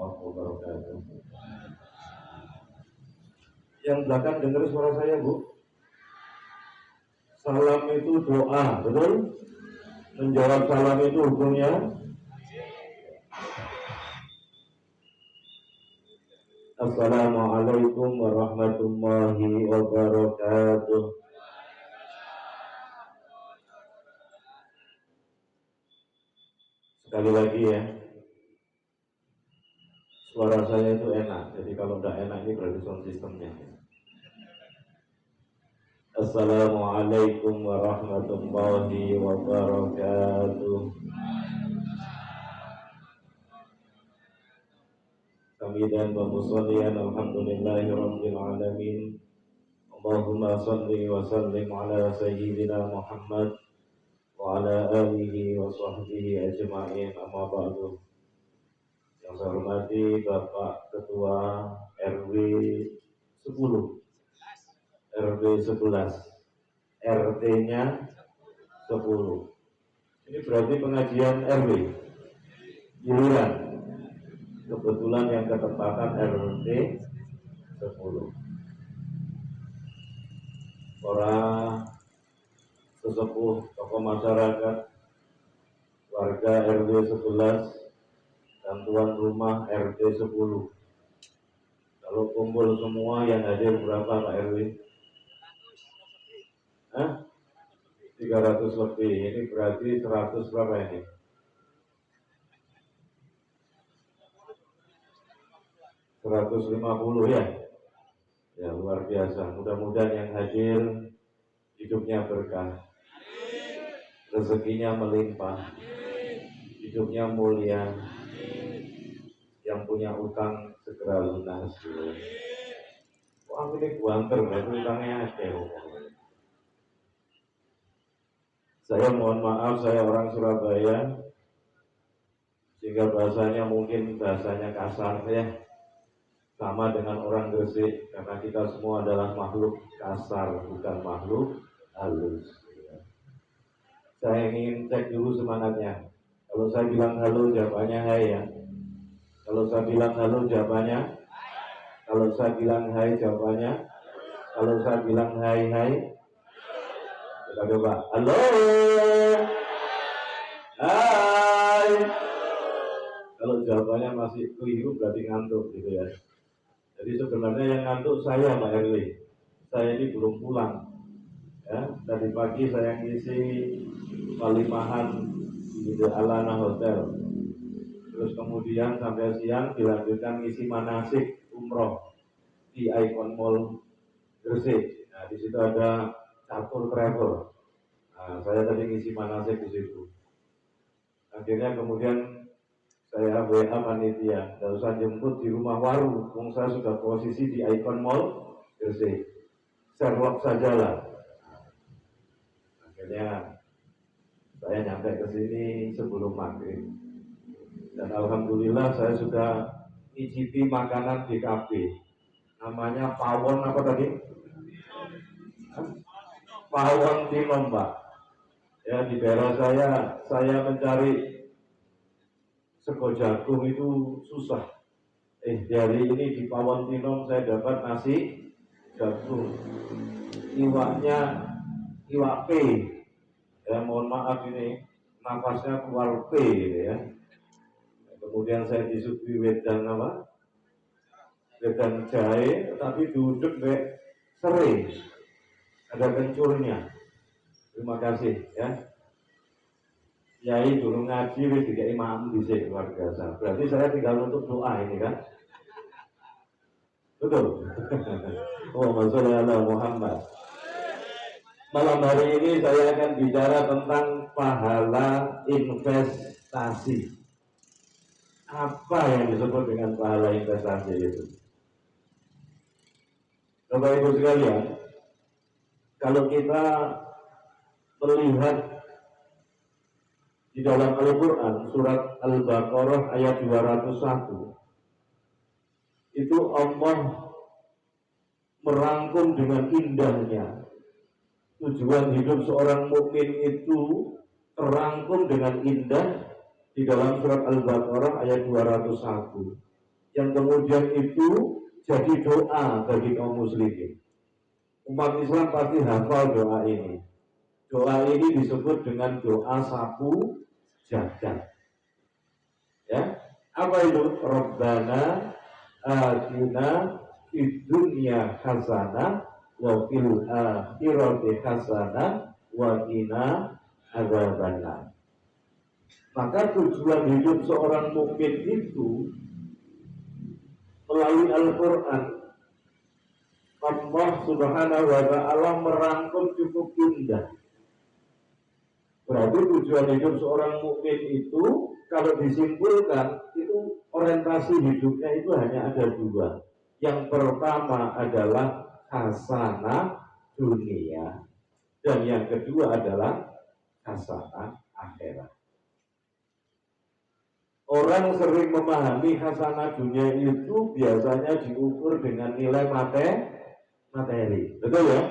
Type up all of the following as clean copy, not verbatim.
warahmatullahi wabarakatuh. Yang belakang dengar suara saya, Bu? Salam itu doa, betul? Menjawab salam itu hukumnya Assalamualaikum warahmatullahi wabarakatuh. Sekali lagi ya, suara saya itu enak. Jadi kalau tidak enak ini berarti sound sistemnya. Assalamualaikum warahmatullahi wabarakatuh. Hamidan wa musallian alhamdulillahi rabbil alamin. Allahumma salli wa sallim ala sayyidina Muhammad wa ala alihi wa sahbihi ajma'in, amma ba'du. Yang saya hormati Bapak Ketua RW 10, RW 11, RT-nya 10. Ini berarti pengajian RW giliran. Kebetulan yang ketepatan RT 10. Para sesepuh tokoh masyarakat, warga RW 11 dan tuan rumah RT 10. Kalau kumpul semua yang hadir berapa Pak RW? 300 lebih. Ini berarti 100 berapa ini? 150 ya? Ya luar biasa. Mudah-mudahan yang hadir hidupnya berkah, rezekinya melimpah, hidupnya mulia, yang punya utang segera lunas. Wah ini guanter, utangnya ada. Saya mohon maaf, saya orang Surabaya, sehingga bahasanya mungkin bahasanya kasar ya, sama dengan orang Gresik, karena kita semua adalah makhluk kasar, bukan makhluk halus. Saya ingin cek dulu semangatnya. Kalau saya bilang halo, jawabannya hai ya. Kalau saya bilang halo, jawabannya. Kalau saya bilang hai, jawabannya. Kalau saya bilang hai, kita coba. Halo. Hai. Kalau jawabannya masih keliru, berarti ngantuk gitu ya. Jadi sebenarnya yang ngantuk saya Pak RW. Saya ini belum pulang. Ya, tadi pagi saya ngisi walimahan di The Alana Hotel. Terus kemudian sampai siang dilanjutkan ngisi manasik umroh di Icon Mall Gresik. Nah, di situ ada catur travel. Nah, saya tadi ngisi manasik di situ. Akhirnya kemudian saya WA panitia, tidak usah jemput di rumah Waru, saya sudah posisi di Icon Mall Gresik. Sherlock sajalah. Akhirnya saya nyampe ke sini sebelum maghrib. Dan alhamdulillah saya sudah icip makanan di kafe. Namanya Pawon apa tadi? Pawon Tinom, Pak. Ya di daerah saya mencari sego jagung itu susah. Hari ini di Pawon Tinom saya dapat nasi jagung. Iwaknya iwak P. Ya mohon maaf ini nafasnya keluar P gitu ya. Kemudian saya disuguhi wedang apa? Wedang jahe, tapi duduk kayak serai. Ada kencurnya. Terima kasih ya. Yai durung ngaji wis dikai imam dhisik, luar biasa. Berarti saya tinggal untuk doa ini kan? Betul. Allahumma sholli ala Muhammad. Malam hari ini saya akan bicara tentang pahala investasi. Apa yang disebut dengan pahala investasi itu? Bapak Ibu sekalian, kalau kita melihat di dalam Al-Quran surat Al-Baqarah ayat 201, itu Allah merangkum dengan indahnya tujuan hidup seorang mukmin itu terangkum dengan indah di dalam surat Al-Baqarah ayat 201. yang kemudian itu jadi doa bagi kaum muslimin. Umat Islam pasti hafal doa ini. Doa ini disebut dengan doa sapu jagat. Ya, apa itu? Rabbana atina fid dunya hasanah wa fil akhirati hasanah wa qina adzabannar. Maka tujuan hidup seorang mukmin itu melalui Al-Quran, Allah Subhanahu wa Ta'ala merangkum cukup indah. Berarti tujuan hidup seorang mukmin itu, kalau disimpulkan, itu orientasi hidupnya itu hanya ada dua. Yang pertama adalah hasanah dunia, dan yang kedua adalah hasanah akhirat. Orang sering memahami hasanah dunia itu biasanya diukur dengan nilai materi. Betul ya?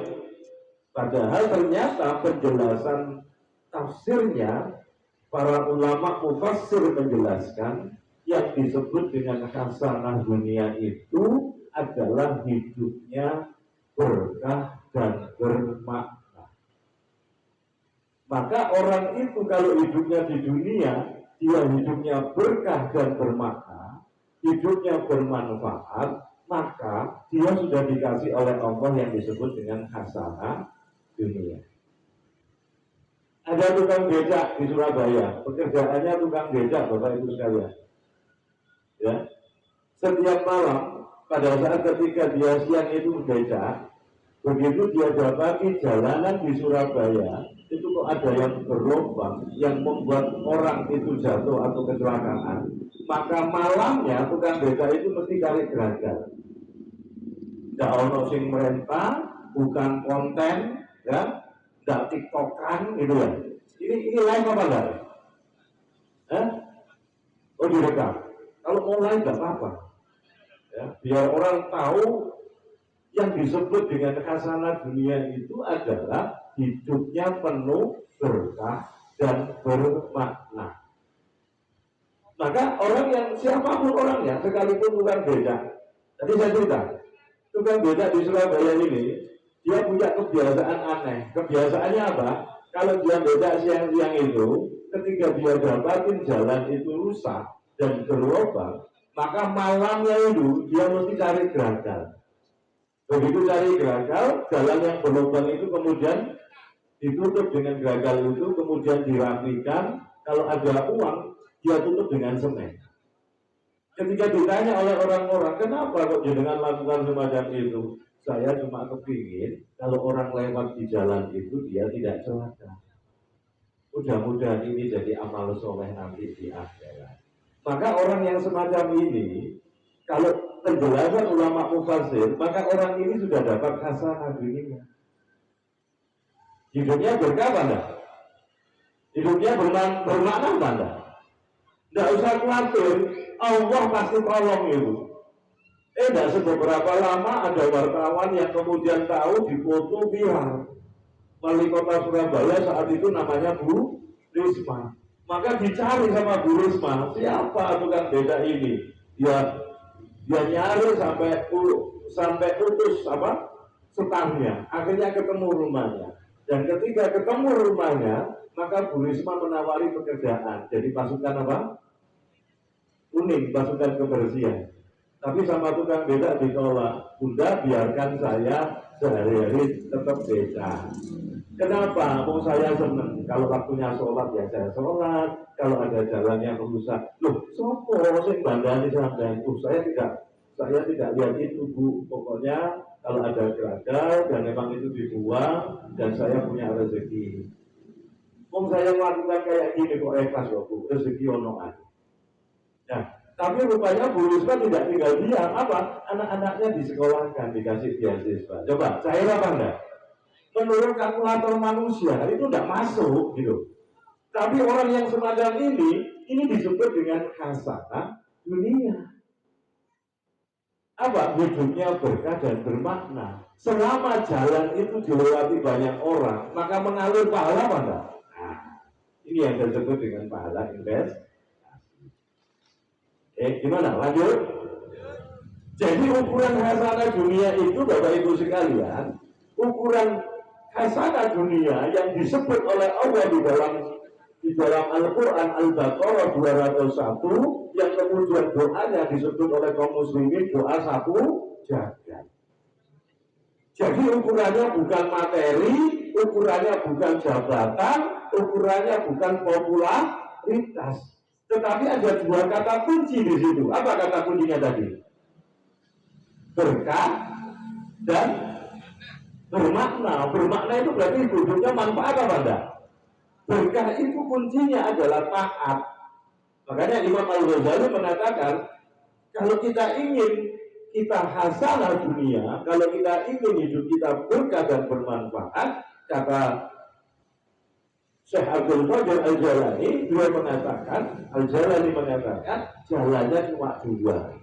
Padahal ternyata penjelasan tafsirnya, para ulama mufassir menjelaskan yang disebut dengan hasanah dunia itu adalah hidupnya berkah dan bermakna. Maka orang itu kalau hidupnya di dunia, dia hidupnya berkah dan bermakna, hidupnya bermanfaat, maka dia sudah dikasih oleh Allah yang disebut dengan hasanah dunia. Ada tukang becak di Surabaya, pekerjaannya tukang becak, Bapak Ibu sekalian. Ya, setiap malam pada saat ketika dia siang itu becak, begitu dia dapati jalanan di Surabaya itu kok ada yang berlubang yang membuat orang itu jatuh atau kecelakaan, maka malamnya tukang becak itu mesti cari geragal. Nggak ono sing merentah, bukan konten, ya, nggak tiktokan gitu ya. Ini live apa enggak? Oh direkam. Kalau mau live nggak apa-apa. Ya, biar orang tahu yang disebut dengan hasanah dunia itu adalah hidupnya penuh berkah dan bermakna. Maka orang yang siapapun orangnya, sekalipun tukang becak, tadi saya cerita, tukang becak di Surabaya ini, dia punya kebiasaan aneh. Kebiasaannya apa? Kalau dia becak siang-siang itu, ketika dia dapatin jalan itu rusak dan berlubang, maka malamnya itu dia mesti cari geragal. Begitu cari geragal, jalan yang berlubang itu kemudian ditutup dengan geragal itu, kemudian dirapikan. Kalau ada uang, dia tutup dengan semen. Ketika ditanya oleh orang-orang, kenapa kok jenengan lakukan semacam itu? Saya cuma kepingin kalau orang lewat di jalan itu dia tidak celaka. Mudah-mudahan ini jadi amal soleh nanti di akhirat. Maka orang yang semacam ini, kalau penjelasan ulama mufassir, maka orang ini sudah dapat hasanah dunia. Hidupnya berkah mana? Hidupnya bermakna mana? Tidak usah khawatir, Allah pasti tolong itu. Tidak seberapa lama ada wartawan yang kemudian tahu difoto viral. Wali kota Surabaya saat itu namanya Bu Risma. Maka dicari sama Bu Risma, siapa tukang becak ini? Dia nyari sampai putus stangnya. Akhirnya ketemu rumahnya. Dan ketika ketemu rumahnya, maka Bu Risma menawari pekerjaan. Jadi pasukan Uning, pasukan kebersihan. Tapi sama tukang becak ditolak. Bunda, biarkan saya sehari-hari tetap becak. Kenapa? Mau saya seneng. Kalau waktunya sholat ya saya sholat. Kalau ada jalan yang rusak, loh, sopo sing bandani sampean. Saya tidak lihat itu, Bu. Pokoknya kalau ada geragal dan memang itu dibuang dan saya punya rezeki. Saya melakukan kayak gini kok ikhlas kok, Bu. Rezeki onoan. Nah, tapi rupanya Bu Risma tidak tinggal diam. Apa? Anak-anaknya disekolahkan, dikasih beasiswa. Coba, cair apa enggak? Menurut kalkulator manusia, itu enggak masuk gitu. Tapi orang yang semacam ini disebut dengan hasanah dunia. Apa? Hidupnya berkah dan bermakna. Selama jalan itu dilewati banyak orang, maka mengalir pahala apa enggak? Nah, ini yang disebut dengan pahala investasi. Gimana? Lanjut. Jadi ukuran hasanah dunia itu Bapak Ibu sekalian, ukuran hasanah dunia yang disebut oleh Allah di dalam Al-Quran Al-Baqarah 201 yang kemudian doanya disebut oleh kaum muslimin doa sapu jagat. Jadi ukurannya bukan materi, ukurannya bukan jabatan, ukurannya bukan popularitas, tetapi ada dua kata kunci di situ. Apa kata kuncinya tadi? Berkah dan bermakna. Bermakna itu berarti hidupnya manfaat apa enggak? Berkah itu kuncinya adalah taat. Makanya Imam Al-Ghazali mengatakan, kalau kita ingin kita hasanah dunia, kalau kita ingin hidup kita berkah dan bermanfaat, kata Syekh Abdul Qadir Al-Jalani, Al-Jalani mengatakan, jalannya cuma dua.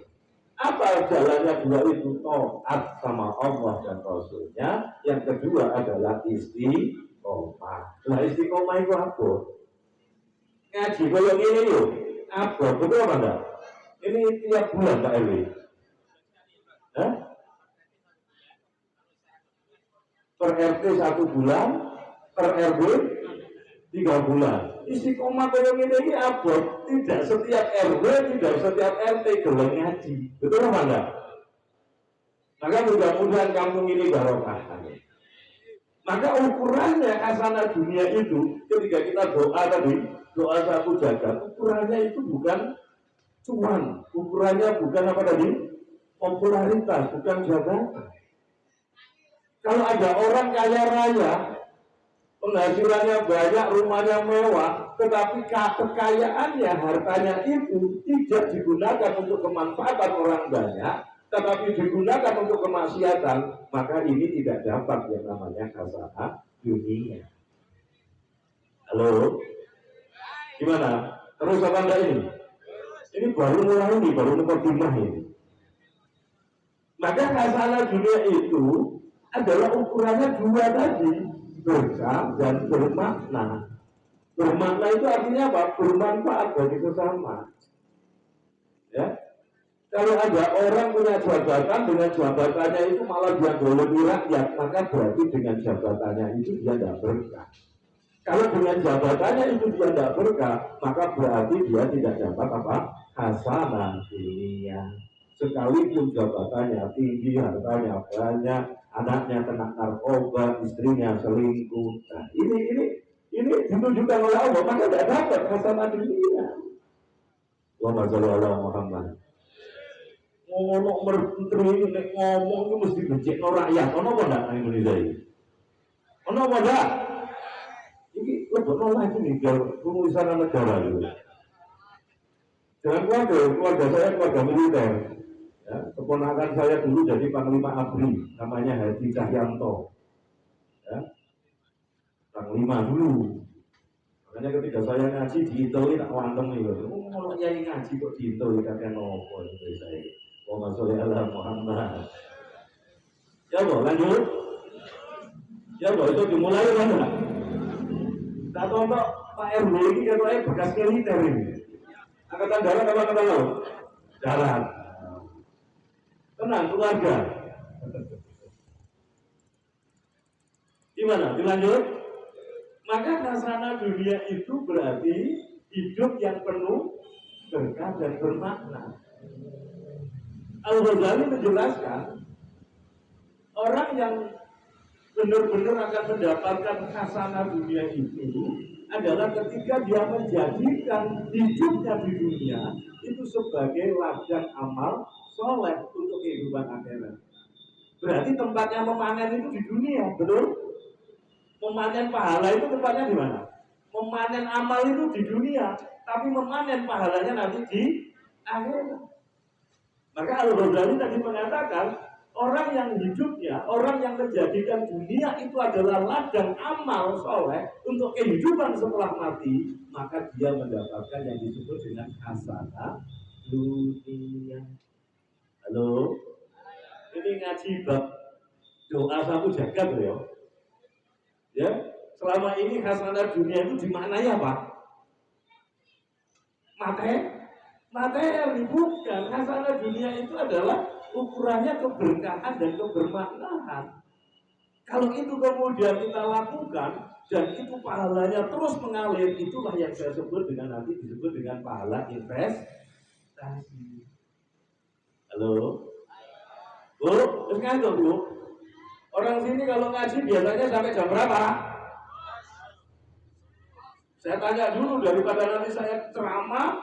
Apa jalannya dua itu? Taat sama Allah dan Rasulnya. Yang kedua adalah istiqomah. Nah, istiqomah itu apa? Ngaji kalau ini yuk, apa? Betul apa enggak? Ini tiap bulan Pak RW. Per RT 1 bulan, per RW 3 bulan. Istiqomah kalau ini apa? Tidak setiap RW, tidak setiap RT geleng ngaji. Betul apa enggak? Maka mudah-mudahan kampung ini barokah. Maka ukurannya hasanah dunia itu, ketika kita doa tadi, doa sapu jagat, ukurannya itu bukan cuan, ukurannya bukan apa tadi? Popularitas, bukan jabatan. Kalau ada orang kaya raya, penghasilannya banyak, rumahnya mewah, tetapi kekayaannya, hartanya itu tidak digunakan untuk kemanfaatan orang banyak, tetapi digunakan untuk kemaksiatan, maka ini tidak dapat yang namanya hasanah dunia. Halo? Gimana? Terus apa enggak ini? Ini baru mulai ini, baru mukadimah ini. Maka hasanah dunia itu adalah ukurannya dua tadi, berkah dan bermakna. Bermakna itu artinya apa? Bermanfaat bagi sesama. Ya. Kalau ada orang punya jabatan, dengan jabatannya itu malah dia golongi rakyat, maka berarti dengan jabatannya itu dia tidak berkah. Kalau dengan jabatannya itu dia tidak berkah, maka berarti dia tidak dapat apa? Hasanah dunia. Sekalipun jabatannya tinggi, hartanya banyak, anaknya kena narkoba, istrinya selingkuh. Nah, ini ditunjukkan oleh Allah, maka tidak dapat hasanah dunia. Allahumma sholli ala Muhammad. Ngomong menteri ini ngomong itu mesti becek rakyat. Ono apa enggak nang Indonesia ini? Ono apa enggak? Ini lebih lagi nih pengurusan negara itu. Jangan keluarga saya keluarga militer. Ya, keponakan saya dulu jadi Panglima ABRI, namanya Hadi Cahyanto. Ya, Panglima dulu. Makanya ketika saya ngaji diinteli tak wantem itu. Kalau nyai ngaji kok diinteli kakek nopo itu saya. Allahumma sholli ala Muhammad. Ya boh, lanjut. Ya boh, itu dimulai mana? Tak tahu Pak RW ini katanya bekas militer ini. Angkatan darat apa angkatan laut? Darat. Tenang, keluarga. Gimana? Dilanjut? Maka hasanah dunia itu berarti hidup yang penuh berkah dan bermakna. Al-Ghazali menjelaskan orang yang benar-benar akan mendapatkan hasanah dunia itu adalah ketika dia menjadikan hidupnya di dunia itu sebagai ladang amal soleh untuk kehidupan akhirat. Berarti tempatnya memanen itu di dunia, betul? Memanen pahala itu tempatnya di mana? Memanen amal itu di dunia, tapi memanen pahalanya nanti di akhirat. Maka Al-Ghazali tadi mengatakan orang yang hidupnya, orang yang menjadikan dunia itu adalah ladang amal soleh untuk kehidupan setelah mati, maka dia mendapatkan yang disebut dengan hasanah dunia. Halo, ini ngaji bab doa sapu jagat ya. Ya, selama ini hasanah dunia itu dimaknai apa? Materi bukan. Hasanah dunia itu adalah ukurannya keberkahan dan kebermaknaan. Kalau itu kemudian kita lakukan dan itu pahalanya terus mengalir, itulah yang saya sebut dengan nanti disebut dengan pahala investasi. Halo, Bu, terus ngantuk Bu? Orang sini kalau ngaji biasanya sampai jam berapa? Saya tanya dulu daripada nanti saya ceramah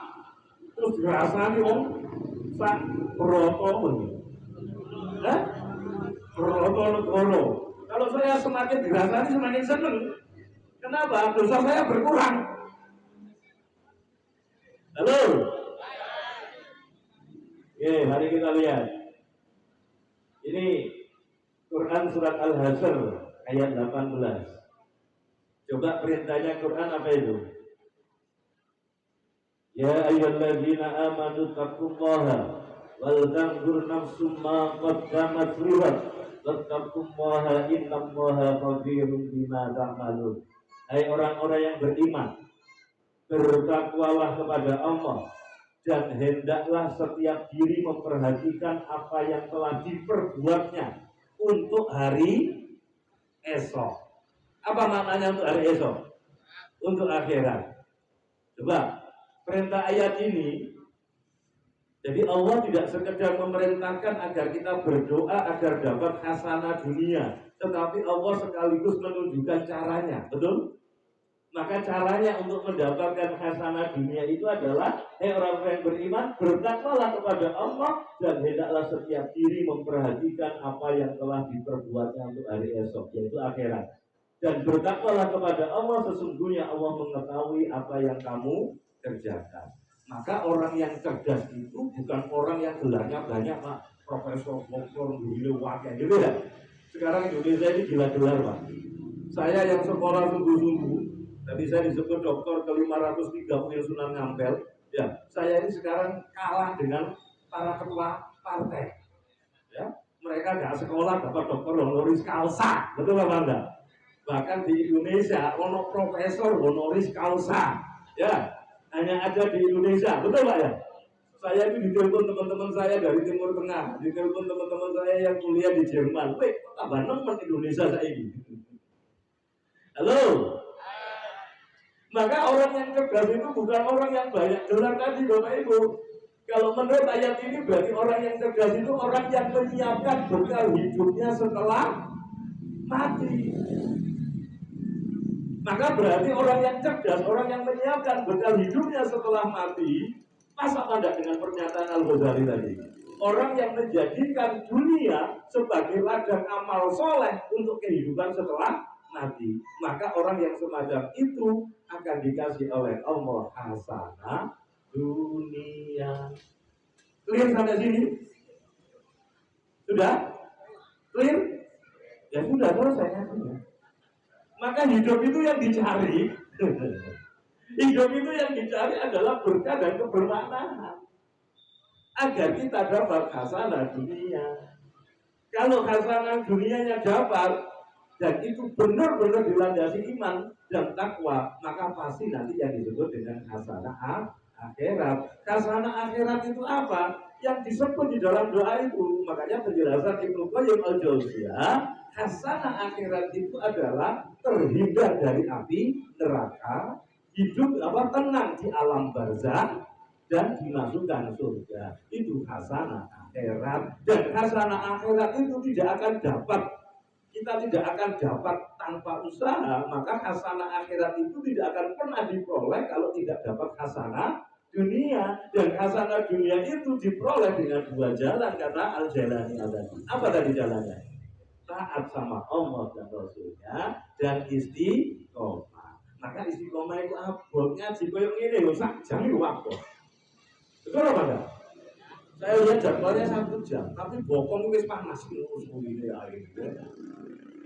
terus dirasani om sak proto eh proto negoro. Kalau saya semakin dirasani semakin seneng. Kenapa? Dosa saya berkurang. Halo. Oke, mari kita lihat. Ini Quran surat Al-Hasyr ayat 18. Coba perintahnya Quran apa itu? Ya ayyuhalladzina amanu taqullaha wal tanzur nafsum ma qaddamat liwat wattaqullaha innallaha khabirum bima ta'malun. Hai orang-orang yang beriman, bertakwalah kepada Allah dan hendaklah setiap diri memperhatikan apa yang telah diperbuatnya untuk hari esok. Apa maknanya untuk hari esok? Untuk akhirat. Coba perintah ayat ini, jadi Allah tidak sekedar memerintahkan agar kita berdoa agar dapat hasanah dunia, tetapi Allah sekaligus menunjukkan caranya, betul? Maka caranya untuk mendapatkan hasanah dunia itu adalah orang-orang yang beriman, bertakwalah kepada Allah dan hendaklah setiap diri memperhatikan apa yang telah diperbuatnya untuk hari esok, yaitu akhirat. Dan bertakwalah kepada Allah, sesungguhnya Allah mengetahui apa yang kamu kerjakan. Maka orang yang cerdas itu bukan orang yang gelarnya banyak, Pak. Profesor, doktor, guru, wakil, gitu ya. Sekarang Indonesia ini gila-gelar, Pak. Saya yang sekolah sungguh-sungguh, tadi saya disebut doktor ke-503 Sunan Ngampel. Ya, saya ini sekarang kalah dengan para ketua partai. Ya, mereka nggak sekolah dapat doktor honoris causa, betul apa enggak? Bahkan di Indonesia ono profesor honoris causa, ya hanya ada di Indonesia, betul Pak ya? Saya itu ditelepon teman-teman saya dari Timur Tengah, ditelepon teman-teman saya yang kuliah di Jerman. Wih, tambah nemen Indonesia saya ini. Halo. Maka orang yang cerdas itu bukan orang yang banyak gelar tadi, Bapak Ibu. Kalau menurut ayat ini berarti orang yang cerdas itu orang yang menyiapkan bekal hidupnya setelah mati. Maka berarti orang yang cerdas, orang yang menyiapkan bekal hidupnya setelah mati, masa pada dengan pernyataan Al-Ghazali tadi. Orang yang menjadikan dunia sebagai ladang amal soleh untuk kehidupan setelah mati. Maka orang yang semacam itu akan dikasih oleh Allah hasanah dunia. Clear sampai sini? Sudah? Clear? Ya sudah, selesai. Maka hidup itu yang dicari hidup itu yang dicari adalah berkah dan kebermaknaan agar kita dapat hasanah dunia. Kalau hasanah dunianya dapat dan itu benar-benar dilandasi iman dan takwa, maka pasti nanti yang disebut dengan hasanah akhirat. Hasanah akhirat itu apa? Yang disebut di dalam doa itu. Makanya penjelasan Ibnu Qayyim al-Jauziyah, hasanah akhirat itu adalah terhindar dari api neraka, hidup tenang di alam barzakh dan dimasukkan surga. Itu hasanah akhirat. Dan hasanah akhirat itu tidak akan dapat, kita tidak akan dapat tanpa usaha. Maka hasanah akhirat itu tidak akan pernah diperoleh kalau tidak dapat hasanah dunia. Dan hasanah dunia itu diperoleh dengan dua jalan, kata Al-Jalani tadi. Apa tadi jalannya? Taat sama Allah dan Rasulnya dan istiqomah. Maka istiqomah itu abotnya jikoyong ini loh, sak jam itu waktu. Betul apa enggak? Saya lihat jadwalnya 1 jam, tapi bokong itu panas ini air.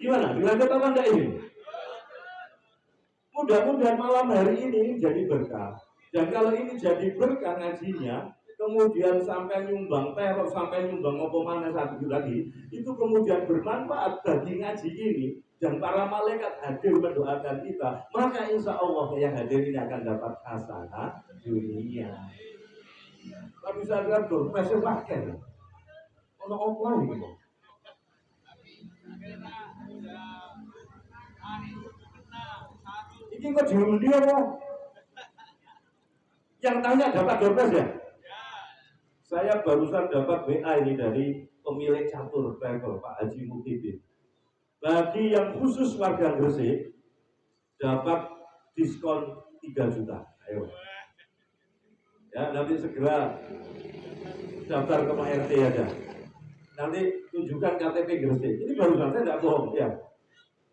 Gimana? Dilanjut apa enggak ini? Mudah-mudahan malam hari ini jadi berkah. Dan kalau ini jadi berkah ngajinya, kemudian sampai nyumbang teror, sampai nyumbang apa mana satu lagi, itu kemudian bermanfaat bagi ngaji ini dan para malaikat hadir mendoakan kita, maka insya Allah yang hadir ini akan dapat hasanah dunia. Tapi saya lihat berpesel pakai Ono apa iki kok? Iki kok diundi apa? Yang tanya dapat dompet ya? Saya barusan dapat WA ini dari pemilik catur travel Pak Haji Mukhidin. Bagi yang khusus warga Gresik dapat diskon 3 juta. Ayo. Ya, nanti segera daftar ke Pak RT aja. Nanti tunjukkan KTP Gresik. Ini barusan, saya tidak bohong ya.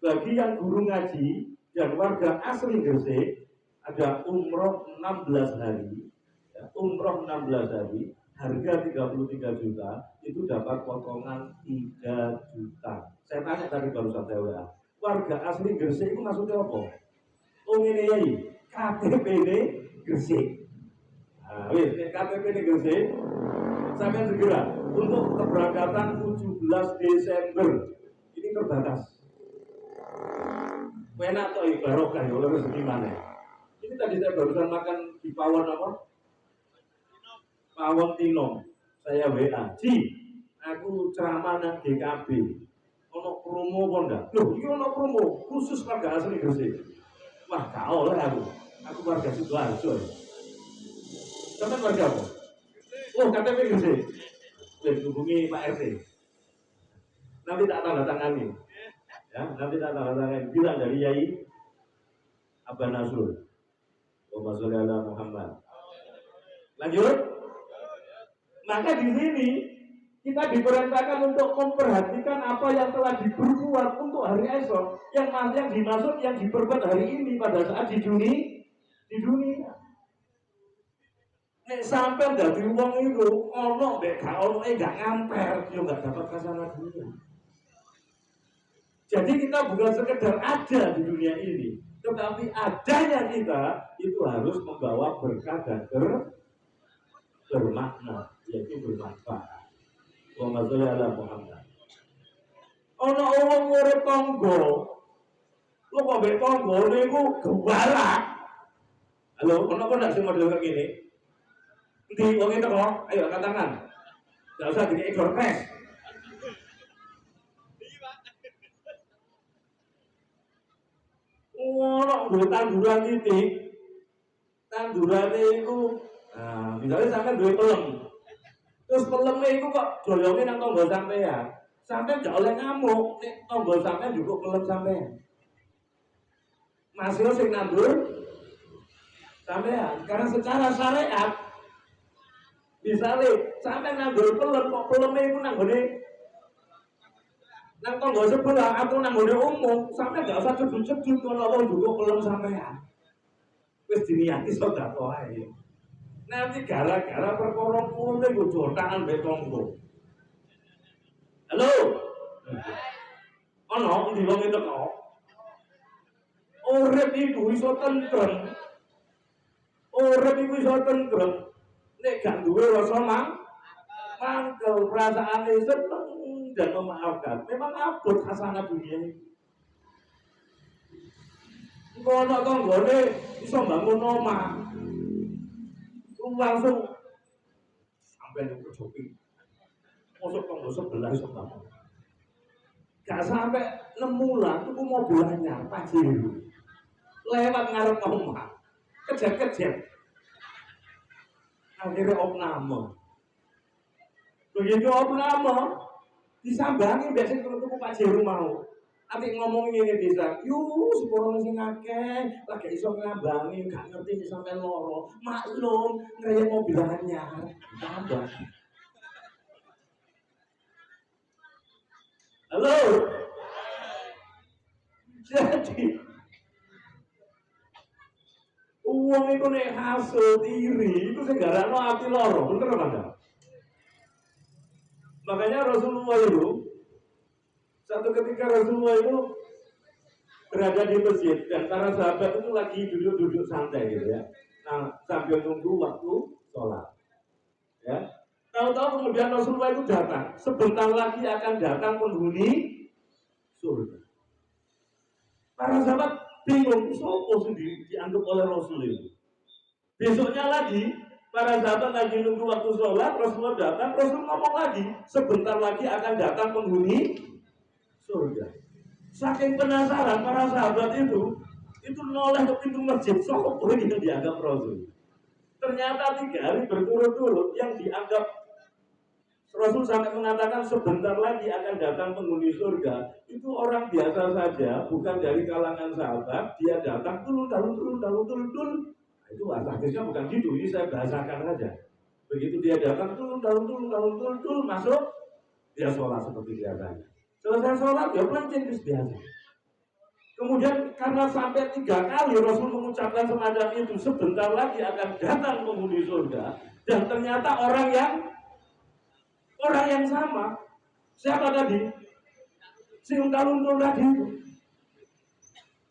Bagi yang guru ngaji dan warga asli Gresik ada umroh 16 hari. Ya, umroh 16 hari, harga 33 juta, itu dapat potongan 3 juta. Saya tanya tadi barusan saya WA. Warga asli Gresik itu maksudnya apa? Oh ini ya, KTP ini Gresik. Nah, wis KTP ini Gresik. Sampai segera untuk keberangkatan 17 Desember. Ini terbatas. Enak atau barokah ya, oleh rezeki mana? Ini tadi saya barusan makan di Pawon apa? Pawon Tinom. Saya WA. Ji, aku ceramah nang GKB. Ono promo apa enggak? Loh, ini ono promo khusus warga asli Gresik. Wah, gak oleh aku. Aku warga Sidoarjo. Sampai warga apa? Oh, KTP Gresik. Wis hubungi Pak RT. Nanti tak tanda tangani. Ya, nanti tak tanda tangani. Bilang dari Yai Abah Nasrul. Allahumma sholli ala Muhammad. Lanjut. Maka di sini kita diperintahkan untuk memperhatikan apa yang telah diperbuat untuk hari esok, yang dimaksud yang diperbuat hari ini pada saat di dunia. Nek sampai dari uang itu, ono gak ono gak ngamper, yo gak dapat khazanah dunia. Jadi kita bukan sekedar ada di dunia ini, tetapi adanya kita itu harus membawa berkah dan bermakna, yaitu bermanfaat. Allahumma sholli ala Muhammad. Ono wong urip tangga, lu kok mbek tangga niku gewalak. Halo, ono kok ndak sing model kayak gini? Di wong itu kok, ayo angkat tangan. Enggak usah jadi ekor pes. Ono nggo tanduran titik. Tandurane iku, nah, misalnya sampean duwe pelem. Terus pelemnya iku kok doyonge nang tangga sampean. Sampean gak oleh ngamuk, nek tangga sampean juga pelem sampean. Masih sing nandur sampean, karena secara syariat misalnya sampai nandur pelem kok pelemnya itu nang tangga sebelah atau nanggone umum, sampai gak usah cedut-cedut kalau orang juga pelem sampean. Wis diniati sedekah ae. Nanti gara-gara perkara ngono iku jotangan mbek tangga. Halo. Ono ndi wong itu kok? Urip iku iso tentrem. Urip iku iso tentrem. Nek gak duwe rasa mangkel, perasaane seneng dan memaafkan. Memang abot khazanah dunia ini. Engko ana tanggane iso bangun omah. Langsung sampai ning kejoki. Mosok tangga sebelah iso bangun. Gak sampai 6 bulan tuku mobil anyar Pajero. Lewat ngarep omah. Kejet-kejet. Akhirnya opname. Begitu opname, disambangi biasanya kalau tuku Pajero mau. Nanti ngomong ini bisa, yuk sepuluh sing akeh, lagi iso ngambangi, gak ngerti sampai loro. Maklum, ngaya mobil anyar, tambah. Halo. Jadi uang itu nek hasil iri itu segarano ati loro, bener apa? Makanya Rasulullah itu satu ketika Rasulullah itu berada di masjid dan para sahabat itu lagi duduk-duduk santai gitu ya. Nah, sambil nunggu waktu sholat. Ya. Tahu-tahu kemudian Rasulullah itu datang. Sebentar lagi akan datang penghuni surga. Para sahabat bingung, sopo sendiri dianggap oleh Rasul itu. Besoknya lagi Para sahabat lagi nunggu waktu sholat, Rasulullah datang, Rasul ngomong lagi, sebentar lagi akan datang penghuni surga. Saking penasaran para sahabat itu noleh ke pintu masjid, sopo ini yang dianggap Rasul. Ternyata 3 hari berturut-turut yang dianggap Rasul sampai mengatakan sebentar lagi akan datang penghuni surga. Itu orang biasa saja, bukan dari kalangan sahabat. Dia datang turun. Nah, itu hadisnya bukan gitu, ini saya bahasakan saja. Begitu dia datang turun, masuk, dia sholat seperti biasanya. Selesai sholat, dia pencet biasa. Kemudian karena sampai 3 kali Rasul mengucapkan semacam itu, sebentar lagi akan datang penghuni surga. Dan ternyata orang yang sama. Siapa tadi? Si untal-untul tadi itu.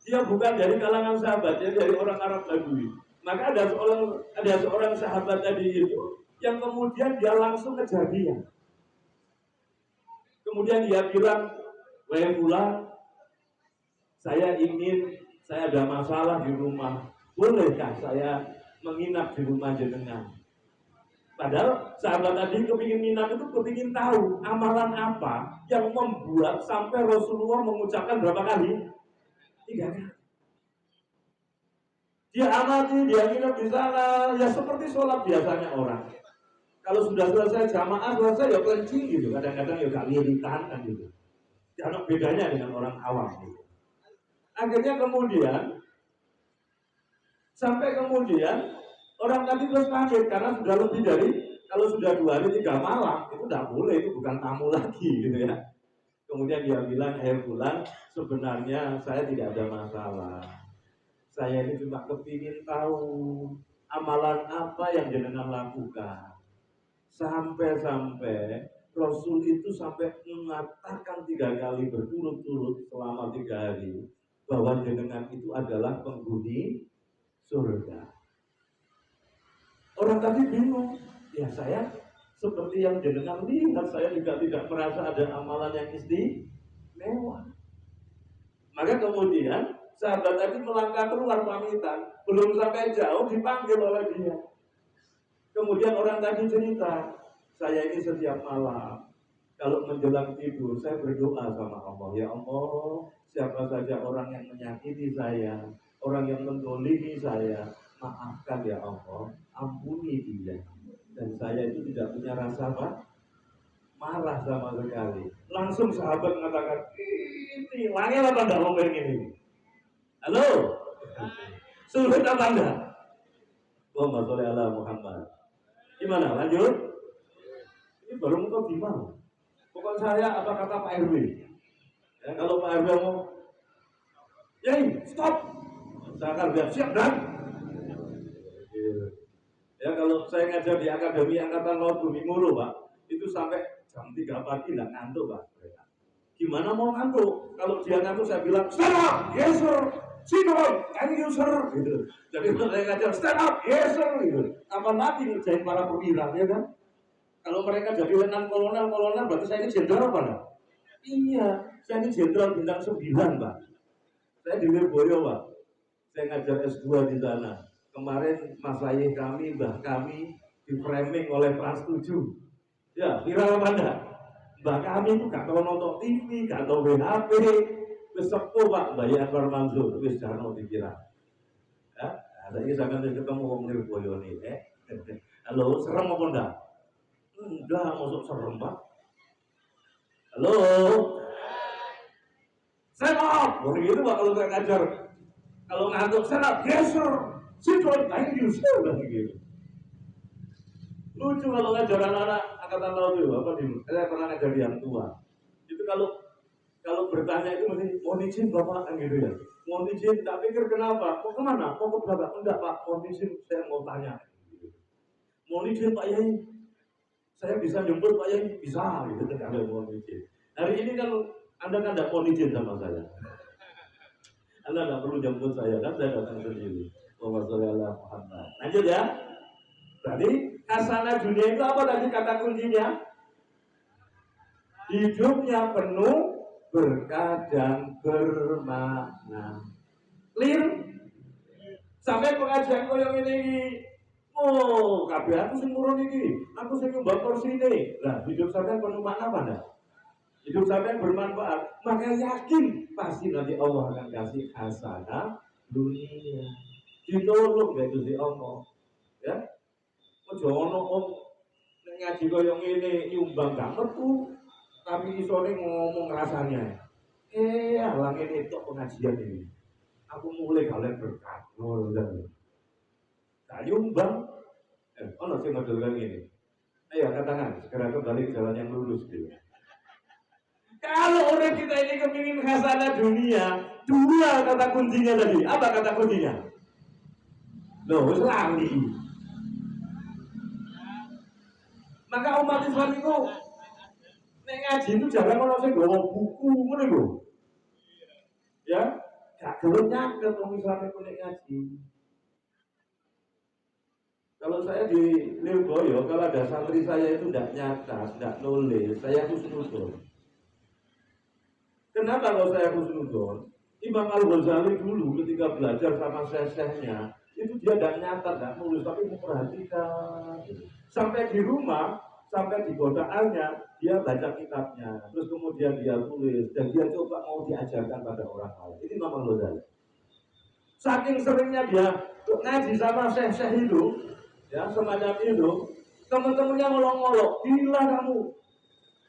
Dia bukan dari kalangan sahabat, dia dari orang Arab Badui. Maka ada seorang sahabat tadi itu yang kemudian dia langsung ngejar dia. Kemudian dia bilang, "Wahai fulan, saya ada masalah di rumah. Bolehkah saya menginap di rumah jenengan?" Padahal sahabat tadi kepingin minat itu kepingin tahu amalan apa yang membuat sampai Rasulullah mengucapkan berapa kali? 3 kali. Dia amati, dia minat di sana, ya seperti sholat biasanya orang. Kalau sudah selesai jamaah selesai ya kencing gitu, kadang-kadang ya gak wiritan kan gitu. Tidak bedanya dengan orang awam gitu. Akhirnya sampai kemudian orang tadi terus kaget karena sudah lebih dari, kalau sudah 2 hari 3 malam itu tidak boleh, itu bukan tamu lagi gitu ya. Kemudian dia bilang, "Fulan, sebenarnya saya tidak ada masalah. Saya ini cuma kepingin tahu amalan apa yang jenengan lakukan." Sampai Rasul itu sampai mengatakan 3 kali berturut-turut selama 3 hari bahwa jenengan itu adalah penghuni surga. Orang tadi bingung, ya saya seperti yang jenengan lihat, saya juga tidak merasa ada amalan yang istimewa. Maka kemudian sahabat tadi melangkah keluar pamitan, belum sampai jauh dipanggil oleh dia. Kemudian orang tadi cerita, "Saya ini setiap malam kalau menjelang tidur saya berdoa sama Allah, ya Allah, siapa saja orang yang menyakiti saya, orang yang mendolimi saya, maafkan ya Allah, ampuni dia. Dan saya itu tidak punya rasa marah sama sekali." Langsung sahabat mengatakan, "Ini wangil apa enggak ngomong ini? Halo? Sulit apa enggak?" Allahumma sholli ala Muhammad. Gimana? Lanjut? Ini baru mau gimana? Pokok saya apa kata Pak RW? Ya, kalau Pak RW mau, "Yai, stop!" Saya akan biar siap dan. Ya, kalau saya ngajar di Akademi Angkatan Laut Bumi Mulu, Pak, itu sampai jam 3 pagi nggak ngantuk, Pak. Gimana mau ngantuk? Kalau dia ngantuk saya bilang, "Stand up, yes sir, sit down, thank you sir," gitu. Jadi kalau saya ngajar, "Stand up, yes sir," gitu. Apa lagi ngerjain para perwira, ya kan? Kalau mereka jadi letnan kolonel, berarti saya ini jenderal apa enggak? Iya, saya ini jenderal bintang 9, Pak. Saya di Lirboyo, Pak. Saya ngajar S2 di sana. Kemarin mas ayah kami, mbah kami di framing oleh Trans 7. Ya, viral apa enggak? Mbah kami itu gak tahu nonton TV, gak tahu HP. Wis sepuh, Pak, Mbah Anwar Mansur, wis jarno dikira. Ya, ada ini saya akan ketemu wong Lirboyo nih, Halo, serem apa enggak? Enggak, masuk serem, Pak. Halo. Stand up. Begitu, Pak, kalau saya ngajar. Kalau ngantuk, stand up. Yes, sir. Sit down. Thank you, sir. Begitu. Lucu kalau ngajar anak-anak angkatan laut itu. Saya pernah ngajar di yang tua. Itu kalau bertanya itu mesti, "Mohon izin, Bapak," kan gitu ya. "Mohon izin, tak pikir kenapa? Mau kemana? Mau ke belakang?" "Enggak, Pak. Mohon izin, saya mau tanya." "Mohon izin, Pak Yai. Saya bisa jemput Pak Yai?" "Bisa," gitu kan, ada mohon izin. Hari ini kan Anda kan tidak mohon izin sama saya. Anda tidak perlu jemput saya, kan saya datang sendiri. Allahumma sholli ala Muhammad. Lanjut ya. Berarti hasanah dunia itu apa tadi kata kuncinya? Hidupnya penuh berkah dan bermakna. Clear? Sampai pengajian koyong ini Oh, kabeh aku sing ngurun iki, aku sing nyumbang korsine. Lah, hidup sampean penuh makna apa ndak? Hidup sampean bermanfaat, maka yakin pasti nanti Allah akan kasih hasanah dunia. Ditolong gak itu si Allah, ya. Ojo ono om nek ngaji koyo ngene nyumbang gak metu, tapi isone ngomong rasanya. Alah ngene tok pengajian ini. Aku mulai kalian berkat. Oh, udah. Tak nyumbang. Ono sing model ngene. Ayo katakan, segera kembali ke jalan yang lurus gitu. Kalau orang kita ini kepingin khazanah dunia, dua kata kuncinya tadi. Apa kata kuncinya? Loh, lali. Maka umat Islam itu nek ngaji itu jangan ono sing nggawa buku ngono lho. Ya, gak gelem nyatet wong Islam itu nek ngaji. Kalau saya di Lirboyo, kalau ada santri saya itu tidak nyata, tidak nulis, saya husnudon. Kenapa kalau saya husnudon? Imam Al-Ghazali dulu ketika belajar sama sesehnya, itu dia tidak nyata, tidak nulis, tapi memperhatikan. Sampai di rumah, sampai di godaannya, dia baca kitabnya, terus kemudian dia tulis, dan dia coba mau diajarkan pada orang lain. Ini Imam Al-Ghazali. Saking seringnya dia ngaji sama seseh itu, ya semacam itu, teman-temannya ngolok-ngolok, gila kamu,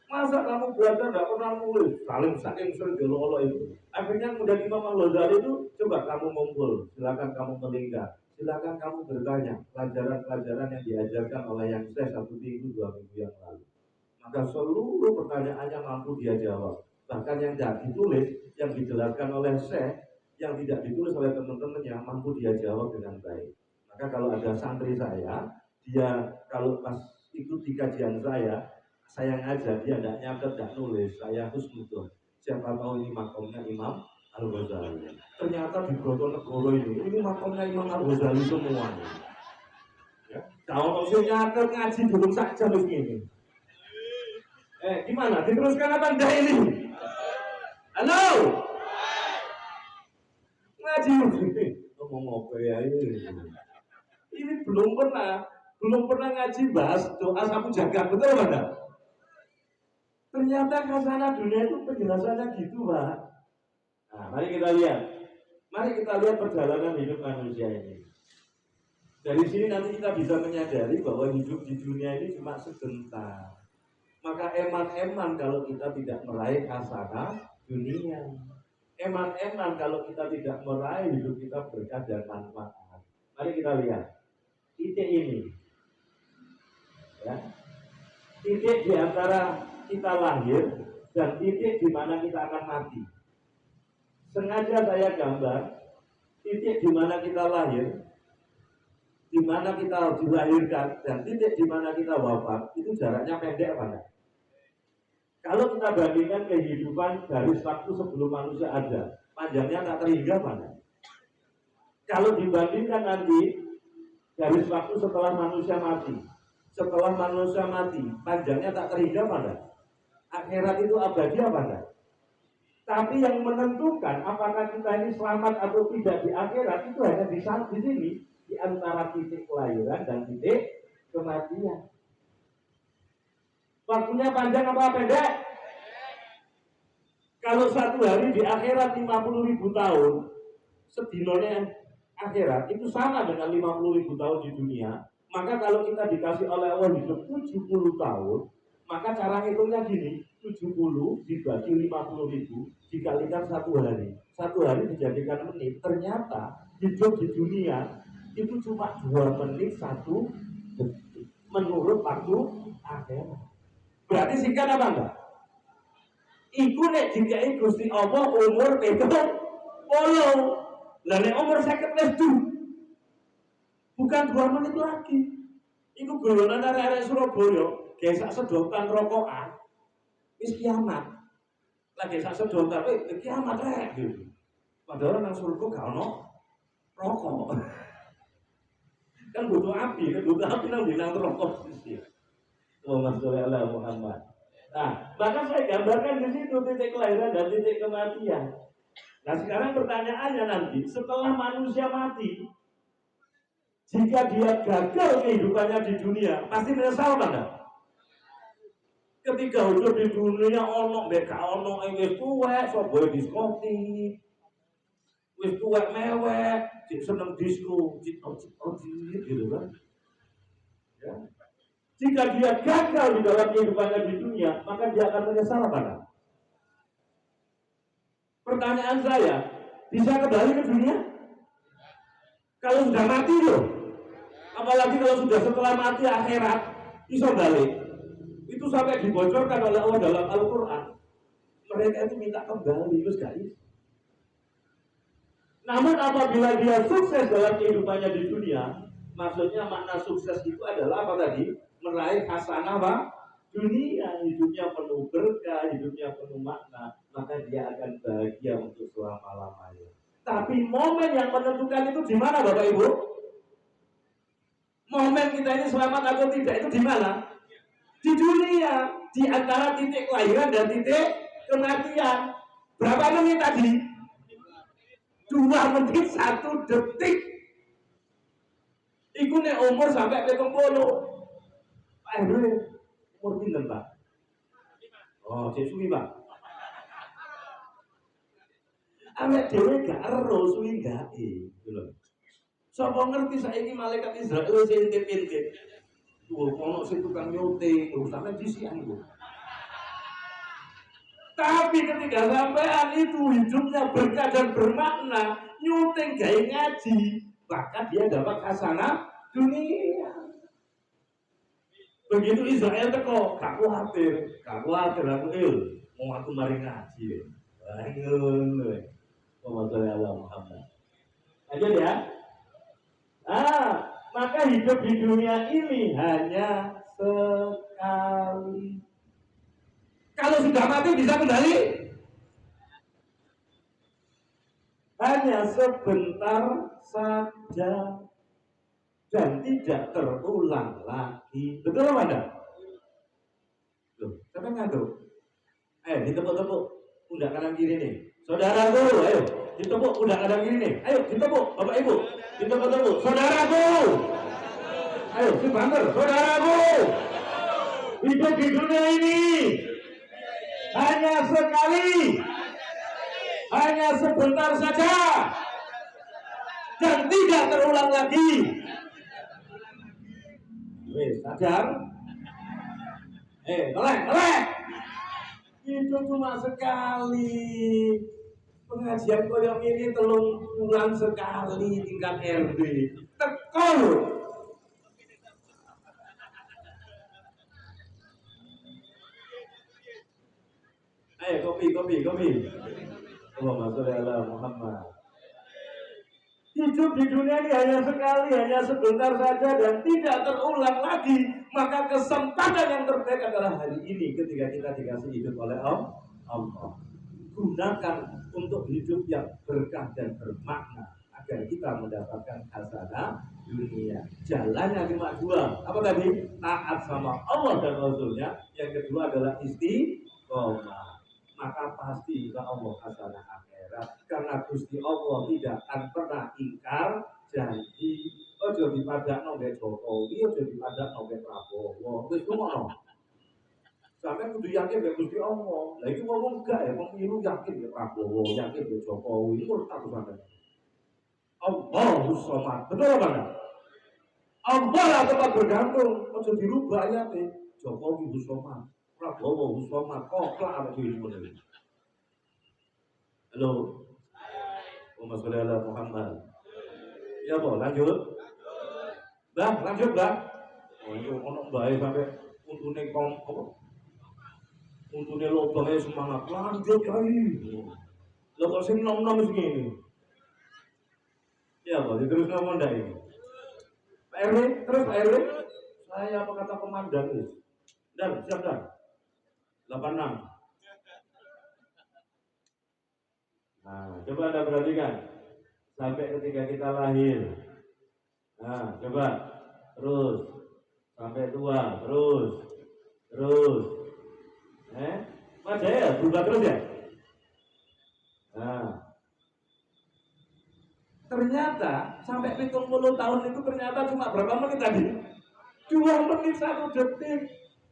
masa kamu belajar tidak pernah nulis, saking sering ngolok itu. Akhirnya kemudian Imam Al-Ghazali itu, coba kamu ngumpul, silakan kamu melingkar, silakan kamu bertanya pelajaran-pelajaran yang diajarkan oleh yang saya 1 minggu 2 minggu yang lalu. Maka seluruh pertanyaannya mampu dia jawab, bahkan yang tidak ditulis, yang dijelaskan oleh saya, yang tidak ditulis oleh teman-temannya mampu dia jawab dengan baik. Maka kalau ada santri saya, dia kalau pas ikuti kajian saya ngajar, dia tidak nyatet, tidak nulis, saya husnudon. Siapa tahu ini makomnya Imam Al-Ghazali. Ternyata di Bojonegoro ini makomnya Imam Al-Ghazali semuanya. Ya. Kalau saya nyatet ngaji belum saja begini. Gimana? Diteruskan apa enggak ini? Halo? Ngaji ngomong apa ya ini? Ini belum pernah ngaji bahas doa sapu jagat, betul apa enggak? Ternyata khazanah dunia itu penjelasannya gitu, Pak. Nah, mari kita lihat perjalanan hidup manusia ini. Dari sini nanti kita bisa menyadari bahwa hidup di dunia ini cuma sebentar. Maka eman-eman kalau kita tidak meraih khazanah dunia. Eman-eman kalau kita tidak meraih hidup kita berkah dan manfaat. Mari kita lihat titik ini, ya. Titik di antara kita lahir dan titik di mana kita akan mati. Sengaja saya gambar titik di mana kita lahir, di mana kita dilahirkan, dan titik di mana kita wafat. Itu jaraknya pendek apa enggak? Kalau kita bandingkan kehidupan garis waktu sebelum manusia ada, panjangnya tak terhingga apa enggak? Kalau dibandingkan nanti garis waktu setelah manusia mati, panjangnya tak terhingga apa enggak? Akhirat itu abadi apa enggak? Tapi yang menentukan apakah kita ini selamat atau tidak di akhirat itu hanya di sini, di antara titik kelahiran dan titik kematian. Waktunya panjang apa pendek? Kalau 1 hari di akhirat 50.000 tahun, sedinonya akhirat itu sama dengan 50.000 tahun di dunia. Maka kalau kita dikasih oleh Allah hidup 70 tahun, maka cara hitungnya gini, 70 dibagi 50.000 dikalikan 1 hari. 1 hari dijadikan menit. Ternyata hidup di dunia itu cuma 2 menit 1 detik menurut waktu akhirat. Berarti singkat apa enggak? Iku nek dikai Gusti Allah umur 70. Lah nek umur 50 wis bukan 2 menit lagi. Iku guyonan arek-arek Surabaya, gesak sedotan rokokan. Wis kiamat. Lagi sak sedotan kiamat rek gitu. Padahal nang surga gak ono rokok. Kan butuh api nang dinang rokok sih. Muhammad sholli ala Muhammad. Nah, maka saya gambarkan di situ titik kelahiran dan titik kematian. Nah, sekarang pertanyaannya nanti setelah manusia mati, Jika dia gagal kehidupannya di dunia, pasti menyesal kan? Ketika hidup di dunia ono beka ono wis tuwek sapa diskotik wis tuwek mewek seneng disko gitu kan ya. Jika dia gagal di dalam kehidupannya di dunia, maka dia akan menyesal apa? Pertanyaan saya, bisa kembali ke dunia? Kalau sudah mati loh, apalagi kalau sudah setelah mati akhirat bisa balik. Itu sampai dibocorkan oleh Allah dalam Al-Quran. Mereka itu minta kembali, terus guys. Namun apabila dia sukses dalam kehidupannya di dunia, maksudnya makna sukses itu adalah apa tadi? Meraih hasanah apa? Dunia, hidupnya penuh berkah, hidupnya penuh makna, maka dia akan bahagia untuk selama-lamanya. Tapi momen yang menentukan itu di mana, Bapak Ibu? Momen kita ini selamat atau tidak itu di mana? Di dunia, di antara titik kelahiran dan titik kematian. Berapa menit tadi? 2 menit 1 detik. Iku nek umur sampai 70. Pak RW umur pinten, Pak? Oh, cek suwi, Pak. Awake dhewe gak ero suwi gae, lho. Sapa ngerti saiki malaikat Israil sing intip-intip. Ono sing tukang nyuting, urusannya disian itu. Tapi ketika sampean itu hidupnya berkah dan bermakna, nyuting gaya ngaji, maka dia dapat hasanah dunia. Begitu Israel teko, gak khawatir aku mau aku mari ngaji. Ngono. Allahumma Muhammad. Lanjut ya. Maka hidup di dunia ini hanya sekali. Kalau sudah mati bisa kembali? Hanya sebentar saja dan tidak terulang lagi. Betul apa enggak? Loh, siapa ngantuk? Ayo ditepuk-tepuk pundak kanan kiri nih. Saudaraku, ayo ditepuk pundak kanan kiri nih. Ayo ditepuk, Bapak Ibu. Ditepuk-tepuk. Saudaraku. Ayo si banter, saudaraku. Hidup di dunia ini hanya sekali, hanya sebentar saja, dan tidak terulang lagi. Wes, sadar? Melek. Itu cuma sekali. Pengajian koyong ini 3 bulan sekali tingkat RW. Tekol. Ayo kopi. Allahumma sholli ala Muhammad. Hidup di dunia ini hanya sekali, hanya sebentar saja dan tidak terulang lagi. Maka kesempatan yang terbaik adalah hari ini ketika kita dikasih hidup oleh Allah. Gunakan untuk hidup yang berkah dan bermakna agar kita mendapatkan hasanah dunia. Jalannya cuma 2. Apa tadi? Taat sama Allah dan Rasulnya. Yang kedua adalah istiqomah. Maka pasti insya Allah hasanah akhirat, karena Gusti Allah tidak akan pernah ingkar janji. Ojo dipadakno mbek Jokowi, ojo dipadakno mbek Prabowo. Wis ngono. Sampai kudu yakin mbek Gusti Allah. Lah iki ngomong gak ya pemilu yakin mbek Prabowo, yakin mbek Jokowi. Iku tak sampeyan. Allahu Somad. Betul apa enggak? Allah lah tetap bergantung. Ojo dirubah ayatnya. Jokowi Somad. Prabowo Somad. Koklah apa dirimu ini. Halo. Allahumma sholli ala Muhammad. Ya, Bo, lanjut. Lanjut. Oh, itu ono bae sampai untune apa? Untune lobonge semangat. Lanjut, Kiai. Lho kok sing nom-nom segini. Ya, Bo, terus ngomong ndak ini. Pak RW, terus Pak RW. Saya apa kata komandan ini? Dan siap dan. 86. Nah, coba Anda perhatikan sampai ketika kita lahir. Nah, coba terus sampai tua, terus. Mas ya, berubah terus ya. Nah, ternyata ternyata sampai 70 tahun itu ternyata cuma berapa menit tadi? 2 menit 1 detik.